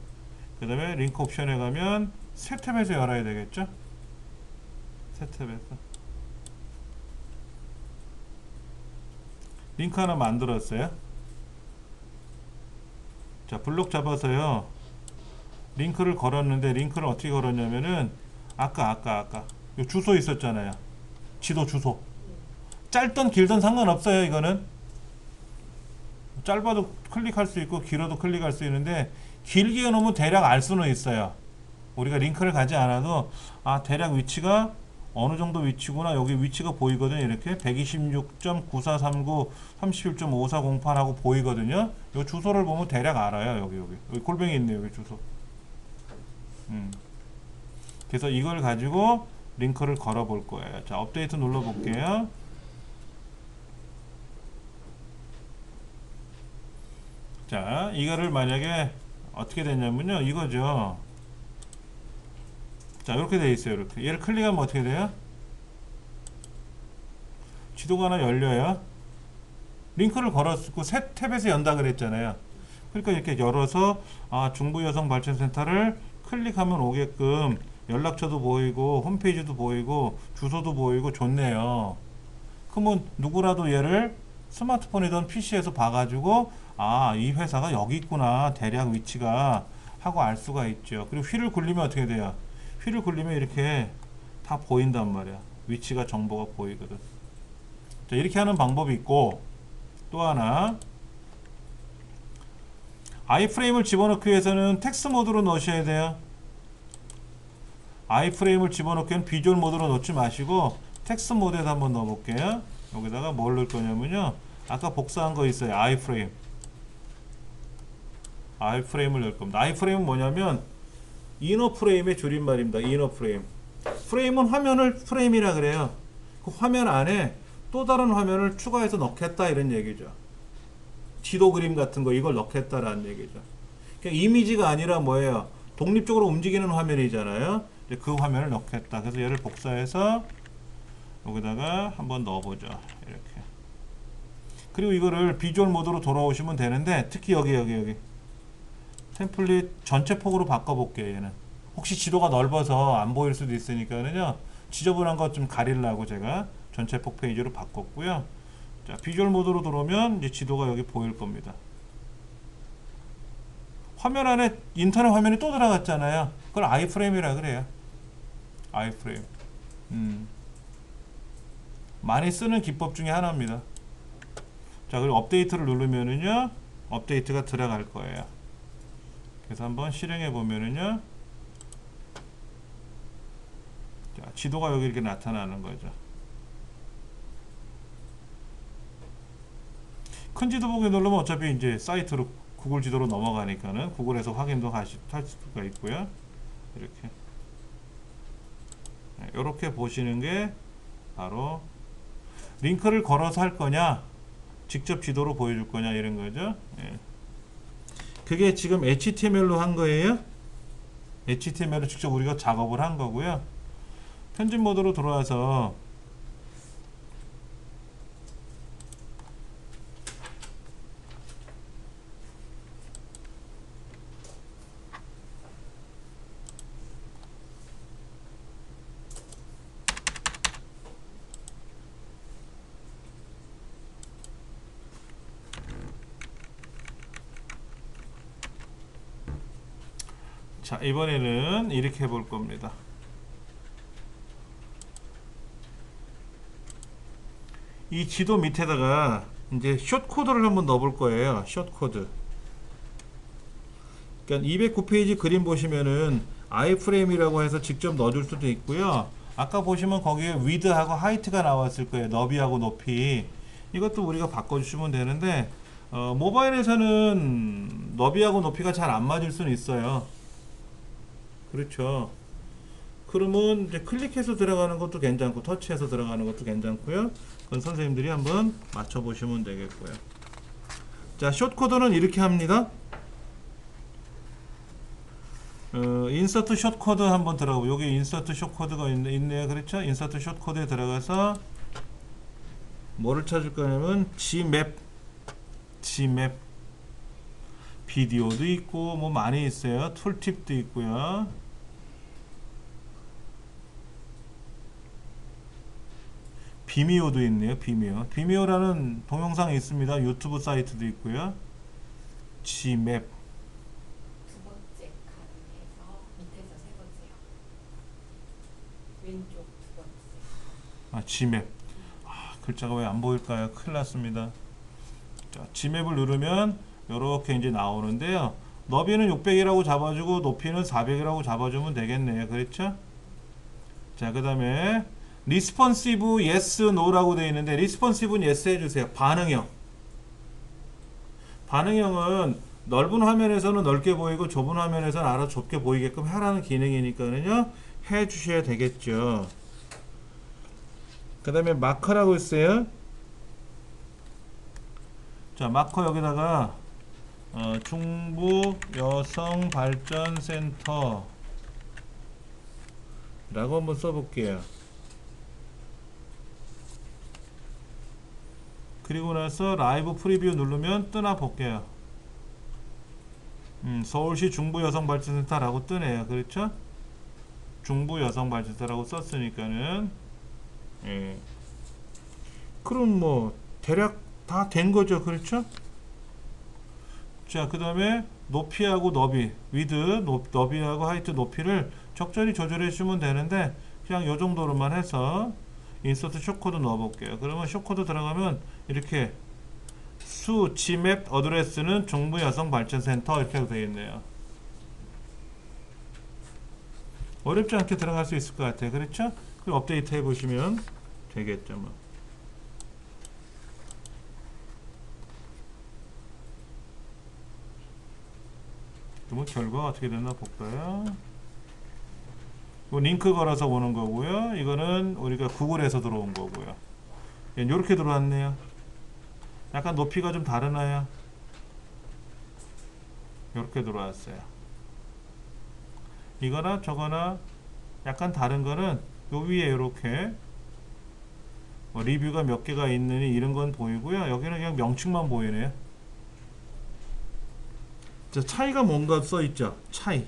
그 다음에 링크 옵션에 가면 새 탭에서 열어야 되겠죠. 새 탭에서 링크 하나 만들었어요. 자, 블록 잡아서요. 링크를 걸었는데 링크를 어떻게 걸었냐면은 아까 요 주소 있었잖아요. 지도 주소. 짧던 길던 상관없어요. 이거는 짧아도 클릭할 수 있고 길어도 클릭할 수 있는데 길게 해놓으면 대략 알 수는 있어요. 우리가 링크를 가지 않아도 아 대략 위치가 어느 정도 위치구나. 여기 위치가 보이거든요. 이렇게 126.9439 31.5408하고 보이거든요. 요 주소를 보면 대략 알아요. 여기 골뱅이 있네요. 여기 주소. 그래서 이걸 가지고 링크를 걸어 볼 거예요. 자, 업데이트 눌러 볼게요. 자, 이거를 만약에 어떻게 되냐면요. 이거죠. 자, 이렇게 돼 있어요. 이렇게. 얘를 클릭하면 어떻게 돼요? 지도가 하나 열려요. 링크를 걸었고 새 탭에서 연다 그랬잖아요. 그러니까 이렇게 열어서 아, 중부여성발전센터를 클릭하면 오게끔 연락처도 보이고 홈페이지도 보이고 주소도 보이고 좋네요. 그러면 누구라도 얘를 스마트폰이든 PC에서 봐가지고 아, 이 회사가 여기 있구나. 대략 위치가 하고 알 수가 있죠. 그리고 휠을 굴리면 어떻게 돼요? 휠을 굴리면 이렇게 다 보인단 말이야. 위치가 정보가 보이거든. 자, 이렇게 하는 방법이 있고, 또 하나 아이프레임을 집어넣기 위해서는 텍스트 모드로 넣으셔야 돼요. 아이프레임을 집어넣기 위해서는 비주얼 모드로 넣지 마시고 텍스트 모드에서 한번 넣어볼게요. 여기다가 뭘 넣을 거냐면요, 아까 복사한 거 있어요. 아이프레임을 넣을 겁니다. 아이프레임은 뭐냐면 이너 프레임의 줄임말입니다. 이너 프레임. 프레임은 화면을 프레임이라 그래요. 그 화면 안에 또 다른 화면을 추가해서 넣겠다 이런 얘기죠. 지도 그림 같은 거 이걸 넣겠다라는 얘기죠. 그러니까 이미지가 아니라 뭐예요? 독립적으로 움직이는 화면이잖아요. 이제 그 화면을 넣겠다. 그래서 얘를 복사해서 여기다가 한번 넣어보죠. 이렇게. 그리고 이거를 비주얼 모드로 돌아오시면 되는데, 특히 여기 템플릿 전체 폭으로 바꿔볼게요. 얘는 혹시 지도가 넓어서 안 보일 수도 있으니까는요, 지저분한 것 좀 가리려고 제가 전체 폭 페이지로 바꿨고요. 자, 비주얼 모드로 들어오면 이제 지도가 여기 보일 겁니다. 화면 안에 인터넷 화면이 또 들어갔잖아요. 그걸 아이프레임이라 그래요. 아이프레임. 많이 쓰는 기법 중에 하나입니다. 자, 그리고 업데이트를 누르면은요, 업데이트가 들어갈 거예요. 그래서 한번 실행해 보면은요, 자, 지도가 여기 이렇게 나타나는 거죠. 큰 지도 보기 누르면 어차피 이제 사이트로 구글 지도로 넘어가니까는 구글에서 확인도 할 수가 있고요. 이렇게. 이렇게 보시는 게 바로 링크를 걸어서 할 거냐, 직접 지도로 보여줄 거냐 이런 거죠. 예. 그게 지금 HTML로 한 거예요. HTML로 직접 우리가 작업을 한 거고요. 편집 모드로 들어와서 자, 이번에는 이렇게 해볼 겁니다. 이 지도 밑에다가 이제 숏코드를 한번 넣어볼 거예요. 숏코드. 그러니까 209페이지 그림 보시면은 아이프레임이라고 해서 직접 넣어줄 수도 있고요. 아까 보시면 거기에 위드하고 하이트가 나왔을 거예요. 너비하고 높이. 이것도 우리가 바꿔주시면 되는데, 모바일에서는 너비하고 높이가 잘 안 맞을 수는 있어요. 그렇죠. 그러면 이제 클릭해서 들어가는 것도 괜찮고 터치해서 들어가는 것도 괜찮고요. 그건 선생님들이 한번 맞춰 보시면 되겠고요. 자, 숏코드는 이렇게 합니다. 인서트 숏코드 한번 들어가고, 여기 인서트 숏코드가 있네요. 그렇죠? 인서트 숏코드에 들어가서 뭐를 찾을 거냐면 G맵 비디오도 있고 뭐 많이 있어요. 툴팁도 있고요. 비미오도 있네요. 비미오라는 동영상이 있습니다. 유튜브 사이트도 있고요. G맵. 두 번째 칸에서 밑에서 세 번째요. 왼쪽 두 번째. G맵. 글자가 왜 안 보일까요? 큰일 났습니다. 자, G맵을 누르면 이렇게 이제 나오는데요. 너비는 600이라고 잡아주고 높이는 400이라고 잡아주면 되겠네요. 그렇죠? 자, 그 다음에 리스폰시브 yes, no라고 되어 있는데, 리스폰시브는 yes 해주세요. 반응형은 넓은 화면에서는 넓게 보이고 좁은 화면에서는 알아서 좁게 보이게끔 하라는 기능이니까는요, 해주셔야 되겠죠. 그 다음에 마커라고 있어요. 자, 마커 여기다가 중부 여성발전센터 라고 한번 써볼게요. 그리고 나서 라이브 프리뷰 누르면 뜨나 볼게요. 서울시 중부여성발전센터라고 뜨네요. 그렇죠? 중부여성발전센터라고 썼으니까는, 예. 그럼 뭐 대략 다 된 거죠. 그렇죠? 자, 그 다음에 높이하고 너비, 너비하고 하이트 높이를 적절히 조절해 주시면 되는데, 그냥 요 정도로만 해서 인서트 숏코드 넣어볼게요. 그러면 숏코드 들어가면 이렇게 수 G맵 어드레스는 중부 여성 발전센터 이렇게 되어 있네요. 어렵지 않게 들어갈 수 있을 것 같아요. 그렇죠? 그럼 업데이트 해보시면 되겠죠. 뭐. 그러면 결과가 어떻게 됐나 볼까요? 이거 링크 걸어서 오는 거고요. 이거는 우리가 구글에서 들어온 거고요. 이렇게 들어왔네요. 약간 높이가 좀 다르나요? 이렇게 들어왔어요. 이거나 저거나 약간 다른 거는 요 위에 이렇게 리뷰가 몇 개가 있느니 이런 건 보이고요. 여기는 그냥 명칭만 보이네요. 자, 차이가 뭔가 써있죠. 차이.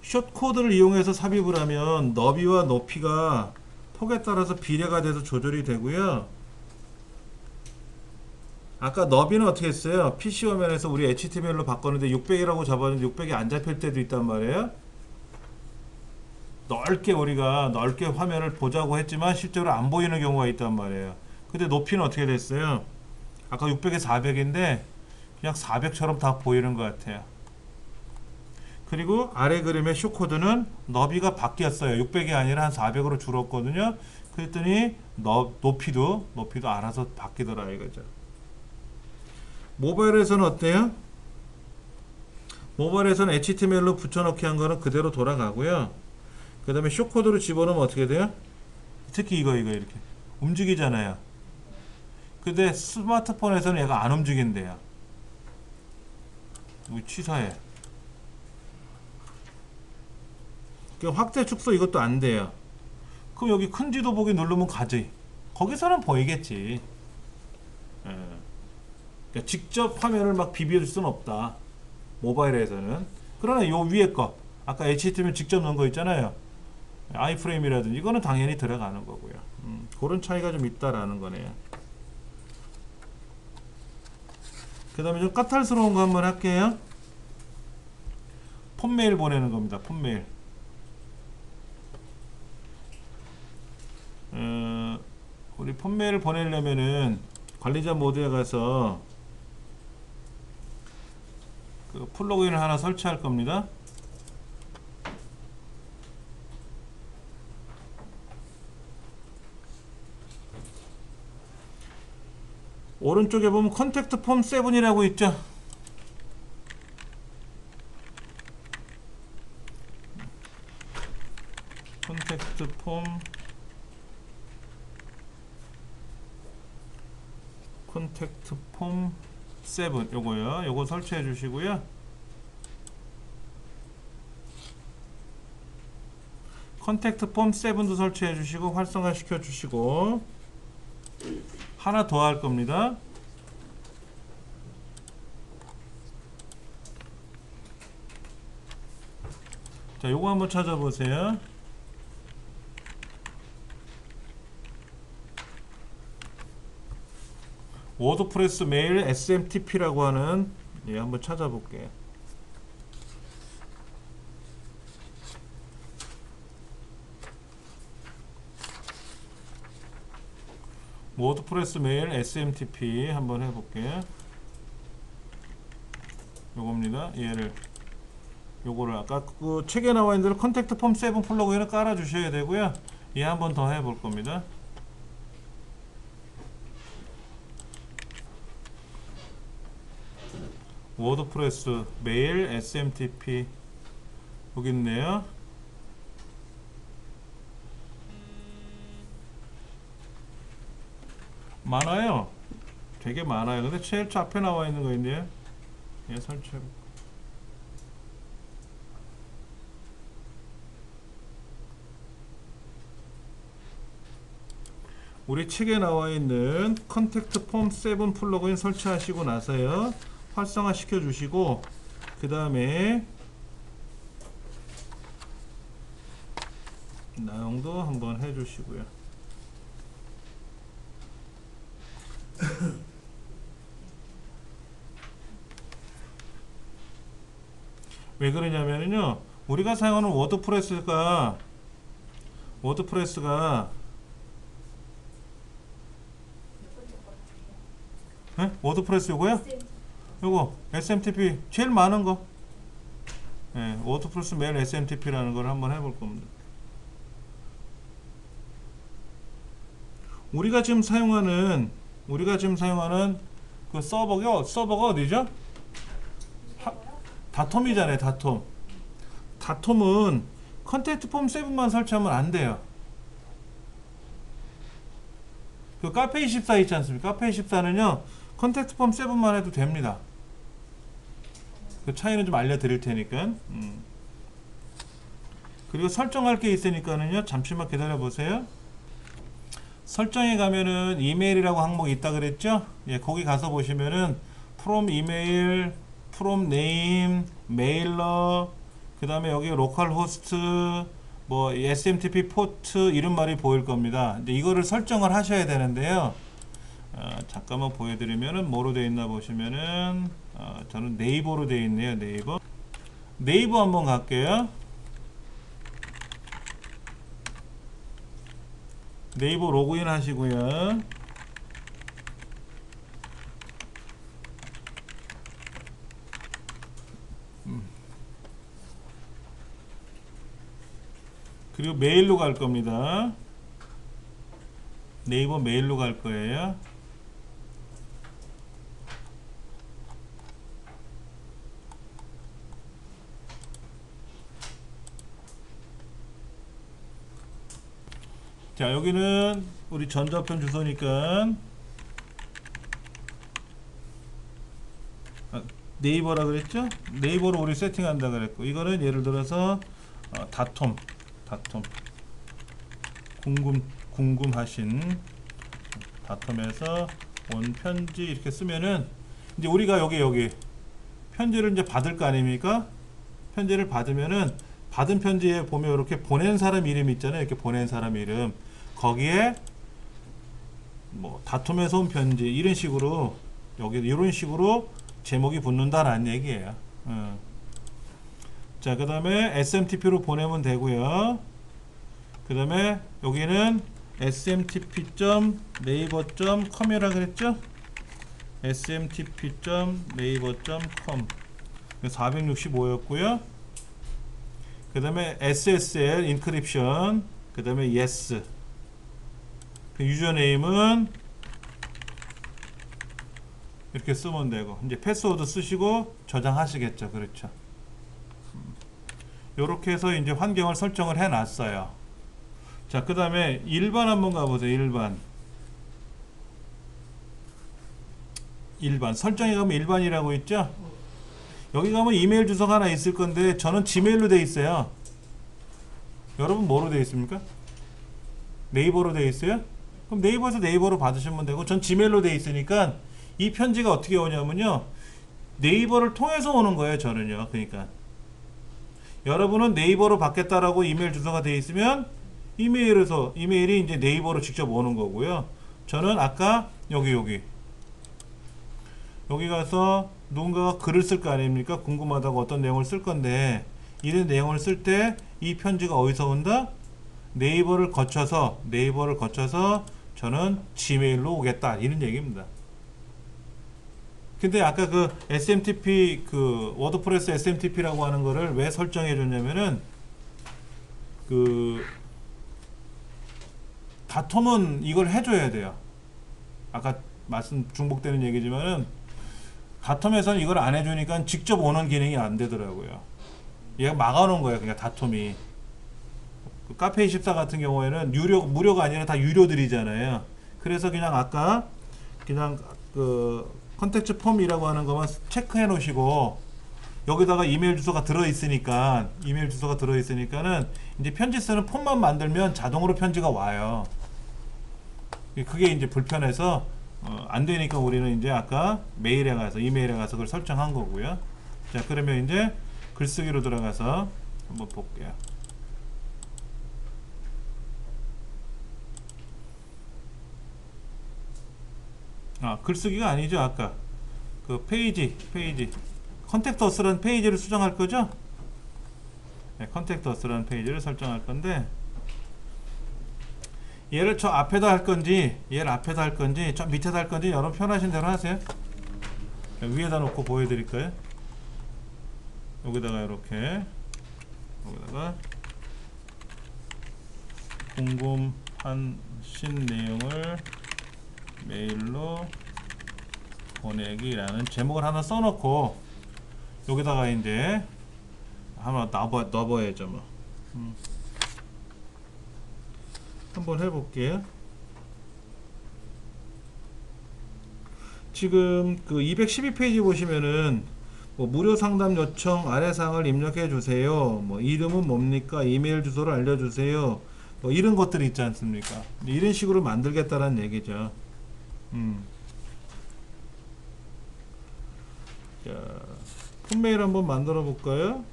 숏 코드를 이용해서 삽입을 하면 너비와 높이가 폭에 따라서 비례가 돼서 조절이 되고요. 아까 너비는 어떻게 했어요? PC 화면에서 우리 HTML로 바꿨는데 600이라고 잡았는데 600이 안 잡힐 때도 있단 말이에요. 넓게 우리가 넓게 화면을 보자고 했지만 실제로 안 보이는 경우가 있단 말이에요. 근데 높이는 어떻게 됐어요? 아까 600에 400인데 그냥 400처럼 다 보이는 것 같아요. 그리고 아래 그림의 숏코드는 너비가 바뀌었어요. 600이 아니라 한 400으로 줄었거든요. 그랬더니 높이도 알아서 바뀌더라 이거죠. 모바일에서는 어때요? 모바일에서는 HTML로 붙여넣기 한 거는 그대로 돌아가고요. 그 다음에 숏코드로 집어넣으면 어떻게 돼요? 특히 이거 이렇게 움직이잖아요. 근데 스마트폰에서는 얘가 안 움직인대요. 취사해. 확대 축소 이것도 안 돼요. 그럼 여기 큰 지도 보기 누르면 가지. 거기서는 보이겠지. 그러니까 직접 화면을 막 비벼줄 수는 없다. 모바일에서는. 그러나 요 위에 거 아까 HTML 직접 넣은 거 있잖아요. 아이프레임이라든지 이거는 당연히 들어가는 거고요. 그런 차이가 좀 있다라는 거네요. 그 다음에 좀 까탈스러운 거 한번 할게요. 폰메일 보내는 겁니다. 폰메일. 우리 폰메일을 보내려면은 관리자 모드에 가서 그 플러그인을 하나 설치할 겁니다. 오른쪽에 보면 컨택트 폼 7이라고 있죠. 컨택트 폼 7 요거요. 요거 설치해 주시고요. 컨택트 폼 7도 설치해 주시고 활성화 시켜 주시고 하나 더 할 겁니다. 자, 요거 한번 찾아보세요. 워드프레스 메일 SMTP라고 하는 한번 찾아볼게요. 워드프레스 메일 SMTP 한번 해볼게요. 요겁니다. 요거를 아까 그 책에 나와 있는 대로 컨택트 폼 7 플러그인을 깔아 주셔야 되고요. 얘 한번 더 해볼 겁니다. 워드프레스 메일 SMTP 여기 있네요. 많아요. 되게 많아요. 근데 제일 앞에 나와 있는 거 있네요. 얘 설치해. 우리 책에 나와 있는 컨택트 폼 7 플러그인 설치하시고 나서요. 활성화 시켜 주시고 그 다음에 나용도 한번 해 주시고요. 왜 그러냐면요 우리가 사용하는 워드프레스가 워드프레스가 몇 번째 거라고요? 워드프레스 요거요? 요거 SMTP 제일 많은 거. 워드프레스 메일 SMTP라는 걸 한번 해볼 겁니다. 우리가 지금 사용하는 그 서버가 어디죠? 다톰이잖아요. 다톰은 컨택트 폼 7만 설치하면 안 돼요. 그 카페24 있지 않습니까? 카페24는요 컨택트 폼 7만 해도 됩니다. 그 차이는 좀 알려드릴 테니까. 그리고 설정할 게 있으니까는요 잠시만 기다려 보세요. 설정에 가면은 이메일이라고 항목이 있다 그랬죠? 예, 거기 가서 보시면은 from 이메일, from name, 메일러, 그 다음에 여기 로컬 호스트, 뭐 SMTP 포트 이런 말이 보일 겁니다. 근데 이거를 설정을 하셔야 되는데요. 잠깐만 보여드리면은 뭐로 되어 있나 보시면은 저는 네이버로 되어 있네요. 네이버 한번 갈게요. 네이버 로그인 하시고요. 그리고 메일로 갈 겁니다. 네이버 메일로 갈 거예요. 자, 여기는 우리 전자편 주소니까 네이버라 그랬죠? 네이버로 우리 세팅한다 그랬고, 이거는 예를 들어서 다톰 궁금하신 다톰에서 온 편지 이렇게 쓰면은 이제 우리가 여기 편지를 이제 받을 거 아닙니까? 편지를 받으면은 받은 편지에 보면 이렇게 보낸 사람 이름 있잖아요. 이렇게 보낸 사람 이름. 거기에 뭐 다툼에서 온 편지 이런 식으로 여기 이런 식으로 제목이 붙는다라는 얘기예요. 자, 그 다음에 SMTP로 보내면 되고요. 그 다음에 여기는 smtp.naver.com이라 그랬죠? smtp.naver.com 465였고요. 그 다음에 SSL 인크립션, 그 다음에 yes. 그 유저네임은 이렇게 쓰면 되고, 이제 패스워드 쓰시고 저장하시겠죠. 그렇죠. 요렇게 해서 이제 환경을 설정을 해 놨어요. 자, 그 다음에 일반 한번 가보세요. 일반 설정에 가면 일반이라고 있죠. 여기 가면 이메일 주소가 하나 있을 건데 저는 지메일로 돼 있어요. 여러분 뭐로 돼 있습니까? 네이버로 돼 있어요? 그럼 네이버에서 네이버로 받으시면 되고, 전 지메일로 돼 있으니까 이 편지가 어떻게 오냐면요, 네이버를 통해서 오는 거예요. 저는요. 그러니까 여러분은 네이버로 받겠다라고 이메일 주소가 돼 있으면 이메일이 이제 네이버로 직접 오는 거고요. 저는 아까 여기 가서 누군가가 글을 쓸 거 아닙니까? 궁금하다고 어떤 내용을 쓸 건데, 이런 내용을 쓸 때 이 편지가 어디서 온다? 네이버를 거쳐서 저는 지메일로 오겠다, 이런 얘기입니다. 근데 아까 그 SMTP, 그 워드프레스 SMTP라고 하는 거를 왜 설정해 줬냐면은, 그 다톰은 이걸 해줘야 돼요. 아까 중복되는 얘기지만은 다톰에서는 이걸 안 해주니까 직접 오는 기능이 안 되더라고요. 얘가 막아놓은 거예요. 그냥 다톰이. 그 카페24 같은 경우에는 무료가 아니라 다 유료들이잖아요. 그래서 그냥 아까 그 컨택트 폼이라고 하는 것만 체크해 놓으시고, 여기다가 이메일 주소가 들어있으니까는 이제 편지 쓰는 폼만 만들면 자동으로 편지가 와요. 그게 이제 불편해서 안 되니까 우리는 이제 아까 이메일에 가서 그걸 설정한 거고요. 자, 그러면 이제 글쓰기로 들어가서 한번 볼게요. 글쓰기가 아니죠. 아까 그 페이지 컨택트 어스라는 페이지를 수정할 거죠. 네, 컨택트 어스라는 페이지를 설정할 건데, 얘를 저 앞에다 할 건지 얘를 앞에다 할 건지 저 밑에다 할 건지 여러분 편하신 대로 하세요. 위에다 놓고 보여드릴까요? 여기다가 이렇게 여기다가 궁금하신 내용을 메일로 보내기라는 제목을 하나 써놓고 여기다가 이제 한번 넣어봐야죠 뭐. 한번 해볼게요. 지금 그 212페이지 보시면은 뭐 무료 상담 요청 아래 사항을 입력해 주세요. 뭐 이름은 뭡니까? 이메일 주소를 알려주세요. 뭐 이런 것들이 있지 않습니까? 이런 식으로 만들겠다라는 얘기죠. 자, 폰메일 한번 만들어 볼까요?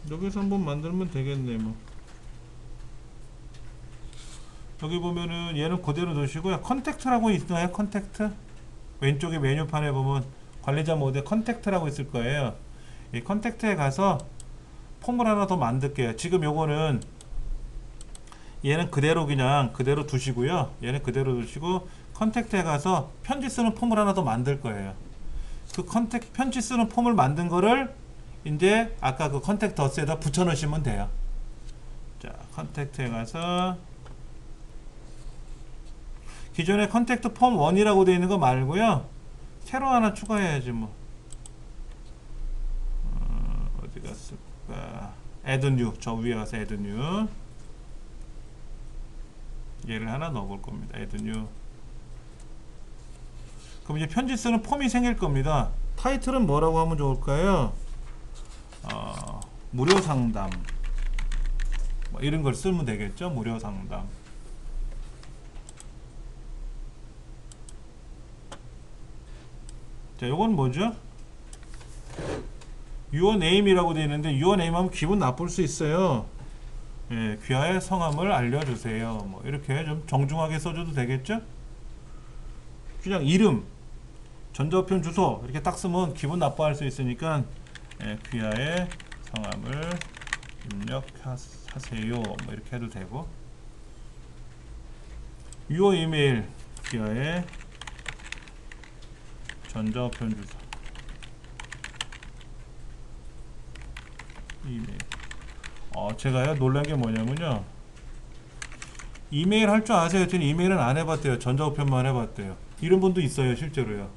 여기서 한번 만들면 되겠네 뭐. 여기 보면은 얘는 그대로 두시고요. 컨택트라고 있나요? 컨택트? 왼쪽에 메뉴판에 보면 관리자 모드에 컨택트라고 있을 거예요. 이 컨택트에 가서 폼을 하나 더 만들게요. 지금 요거는 얘는 그대로 그냥 그대로 두시고요. 얘는 그대로 두시고 컨택트에 가서 편지 쓰는 폼을 하나 더 만들 거예요. 그 편지 쓰는 폼을 만든 거를 이제 아까 그 컨택트 어스에다 붙여 넣으시면 돼요. 자, 컨택트에 가서 기존에 컨택트 폼 1이라고 되어 있는 거 말고요. 새로 하나 추가해야지 뭐. 어디 갔을까? add new. 저 위에 가서 add new. 얘를 하나 넣어 볼 겁니다. add new. 그럼 이제 편지 쓰는 폼이 생길 겁니다. 타이틀은 뭐라고 하면 좋을까요? 무료 상담 뭐 이런 걸 쓰면 되겠죠. 무료 상담. 자, 요건 뭐죠? your name이라고 되어 있는데 your name 하면 기분 나쁠 수 있어요. 예, 귀하의 성함을 알려주세요. 뭐 이렇게 좀 정중하게 써줘도 되겠죠? 그냥 이름, 전자우편 주소 이렇게 딱 쓰면 기분 나빠할 수 있으니까 예, 귀하의 성함을 입력하세요. 뭐 이렇게 해도 되고 your email 귀하의 전자우편 주소 이메일. 제가요 놀란 게 뭐냐면요, 이메일 할 줄 아세요? 했더니 이메일은 안 해봤대요. 전자우편만 해봤대요. 이런 분도 있어요 실제로요.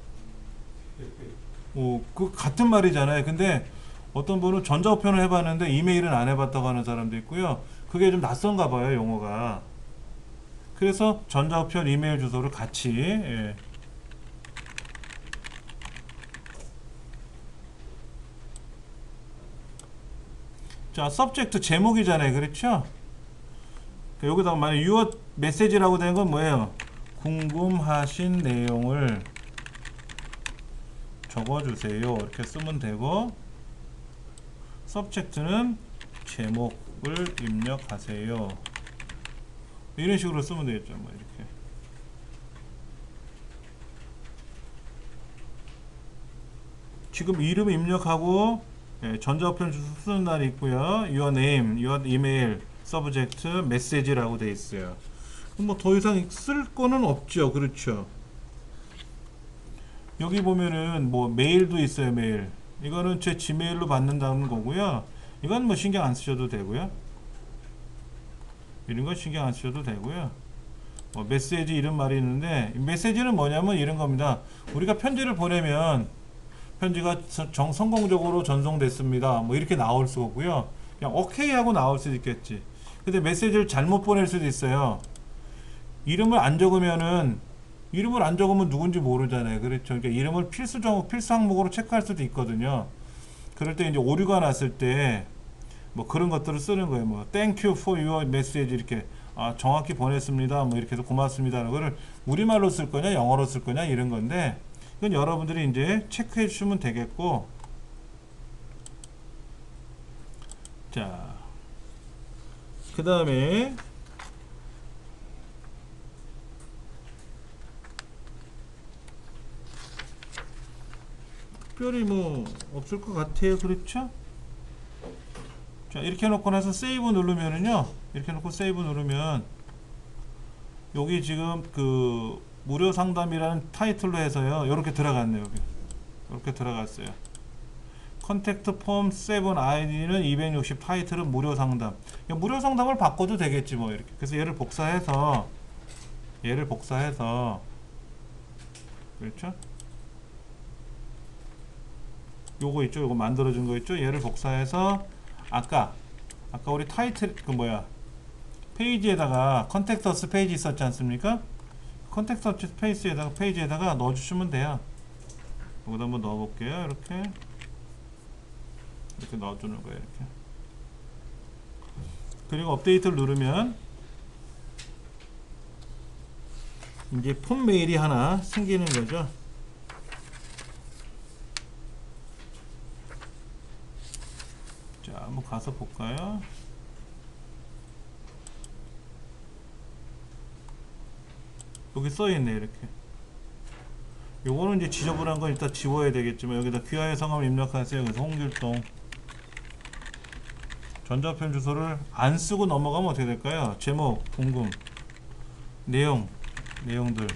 그 같은 말이잖아요. 근데 어떤 분은 전자우편을 해봤는데 이메일은 안 해봤다고 하는 사람도 있고요. 그게 좀 낯선가 봐요 용어가. 그래서 전자우편 이메일 주소를 같이 예. 자, subject 제목이잖아요. 그렇죠? 여기다가 만약 your message라고 되는 건 뭐예요? 궁금하신 내용을 적어주세요. 이렇게 쓰면 되고 subject는 제목을 입력하세요. 이런 식으로 쓰면 되겠죠. 뭐 이렇게. 지금 이름 입력하고 예, 전자우편 주소 쓰는 날이 있고요. your name, your email, subject, message라고 돼 있어요. 뭐 더 이상 쓸 거는 없죠. 그렇죠? 여기 보면은 뭐 메일도 있어요. 메일. 이거는 제 지메일로 받는다는 거고요. 이건 뭐 신경 안 쓰셔도 되고요. 이런 거 신경 안 쓰셔도 되고요. 메시지 이런 말이 있는데 메시지는 뭐냐면 이런 겁니다. 우리가 편지를 보내면 편지가 성공적으로 전송됐습니다. 뭐 이렇게 나올 수 없고요. 그냥 오케이 하고 나올 수도 있겠지. 근데 메시지를 잘못 보낼 수도 있어요. 이름을 안 적으면 누군지 모르잖아요. 그렇죠. 그러니까 이름을 필수 항목으로 체크할 수도 있거든요. 그럴 때 이제 오류가 났을 때 뭐 그런 것들을 쓰는 거예요. 뭐 thank you for your message 이렇게 정확히 보냈습니다. 뭐 이렇게 해서 고맙습니다. 그거를 우리말로 쓸 거냐 영어로 쓸 거냐 이런 건데 이건 여러분들이 이제 체크해 주시면 되겠고, 자, 그 다음에 특별히 뭐 없을 것 같아요. 그렇죠? 자, 이렇게 놓고 나서 세이브 누르면은요, 이렇게 놓고 세이브 누르면 여기 지금 그 무료 상담이라는 타이틀로 해서요, 이렇게 들어갔네요. 여기 이렇게 들어갔어요. 컨택트 폼 7 아이디는 260, 타이틀은 무료 상담. 무료 상담을 바꿔도 되겠지 뭐. 이렇게. 그래서 얘를 복사해서 그렇죠? 요거 있죠? 요거 만들어준 거 있죠? 얘를 복사해서 아까 우리 타이틀 그 뭐야 페이지에다가 컨택터스 페이지 있었지 않습니까? 컨택터스 페이지에다가 넣어주시면 돼요. 여기다 한번 넣어볼게요. 이렇게 넣어주는 거예요. 이렇게. 그리고 업데이트를 누르면 이제 폰 메일이 하나 생기는 거죠. 자, 한번 가서 볼까요? 여기 써있네. 이렇게. 요거는 이제 지저분한 건 일단 지워야 되겠지만 여기다 귀하의 성함을 입력하세요. 그래서 홍길동. 전자편 주소를 안 쓰고 넘어가면 어떻게 될까요? 제목, 궁금, 내용들.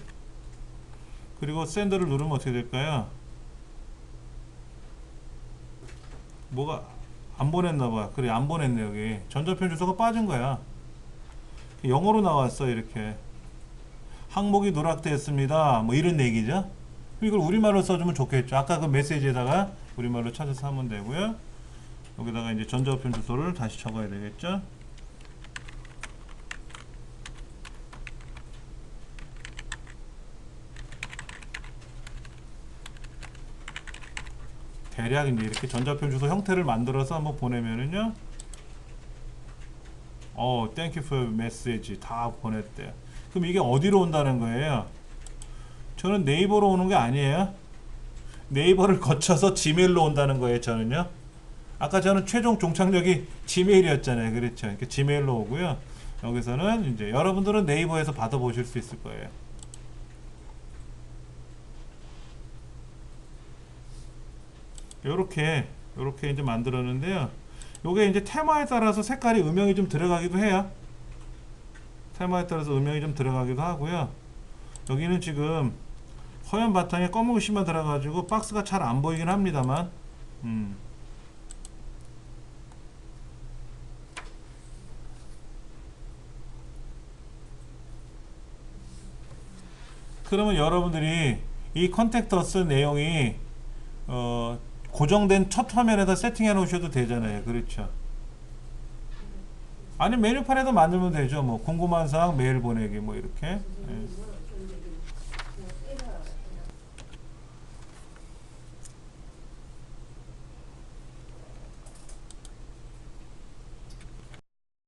그리고 샌드를 누르면 어떻게 될까요? 뭐가 안 보냈나봐. 그래, 안 보냈네. 여기 전자편 주소가 빠진 거야. 영어로 나왔어. 이렇게 항목이 누락되었습니다. 뭐 이런 얘기죠. 이걸 우리말로 써주면 좋겠죠. 아까 그 메시지에다가 우리말로 찾아서 하면 되고요. 여기다가 이제 전자우편 주소를 다시 적어야 되겠죠. 대략 이제 이렇게 전자우편 주소 형태를 만들어서 한번 보내면은요. thank you for your message 다 보냈대요. 그럼 이게 어디로 온다는 거예요? 저는 네이버로 오는 게 아니에요. 네이버를 거쳐서 지메일로 온다는 거예요. 저는요. 아까 저는 최종 종착역이 지메일이었잖아요. 그렇죠. 그러니까 지메일로 오고요. 여기서는 이제 여러분들은 네이버에서 받아보실 수 있을 거예요. 요렇게 이제 만들었는데요. 요게 이제 테마에 따라서 색깔이 음영이 좀 들어가기도 해요. 테마에 따라서 음영이 좀 들어가기도 하고요. 여기는 지금 허연 바탕에 검은 글씨만 들어가지고 박스가 잘 안 보이긴 합니다만 그러면 여러분들이 이 컨택터스 내용이 고정된 첫 화면에다 세팅해 놓으셔도 되잖아요. 그렇죠. 아니 메뉴판에도 만들면 되죠. 뭐 궁금한 사항 메일 보내기 뭐 이렇게. 예.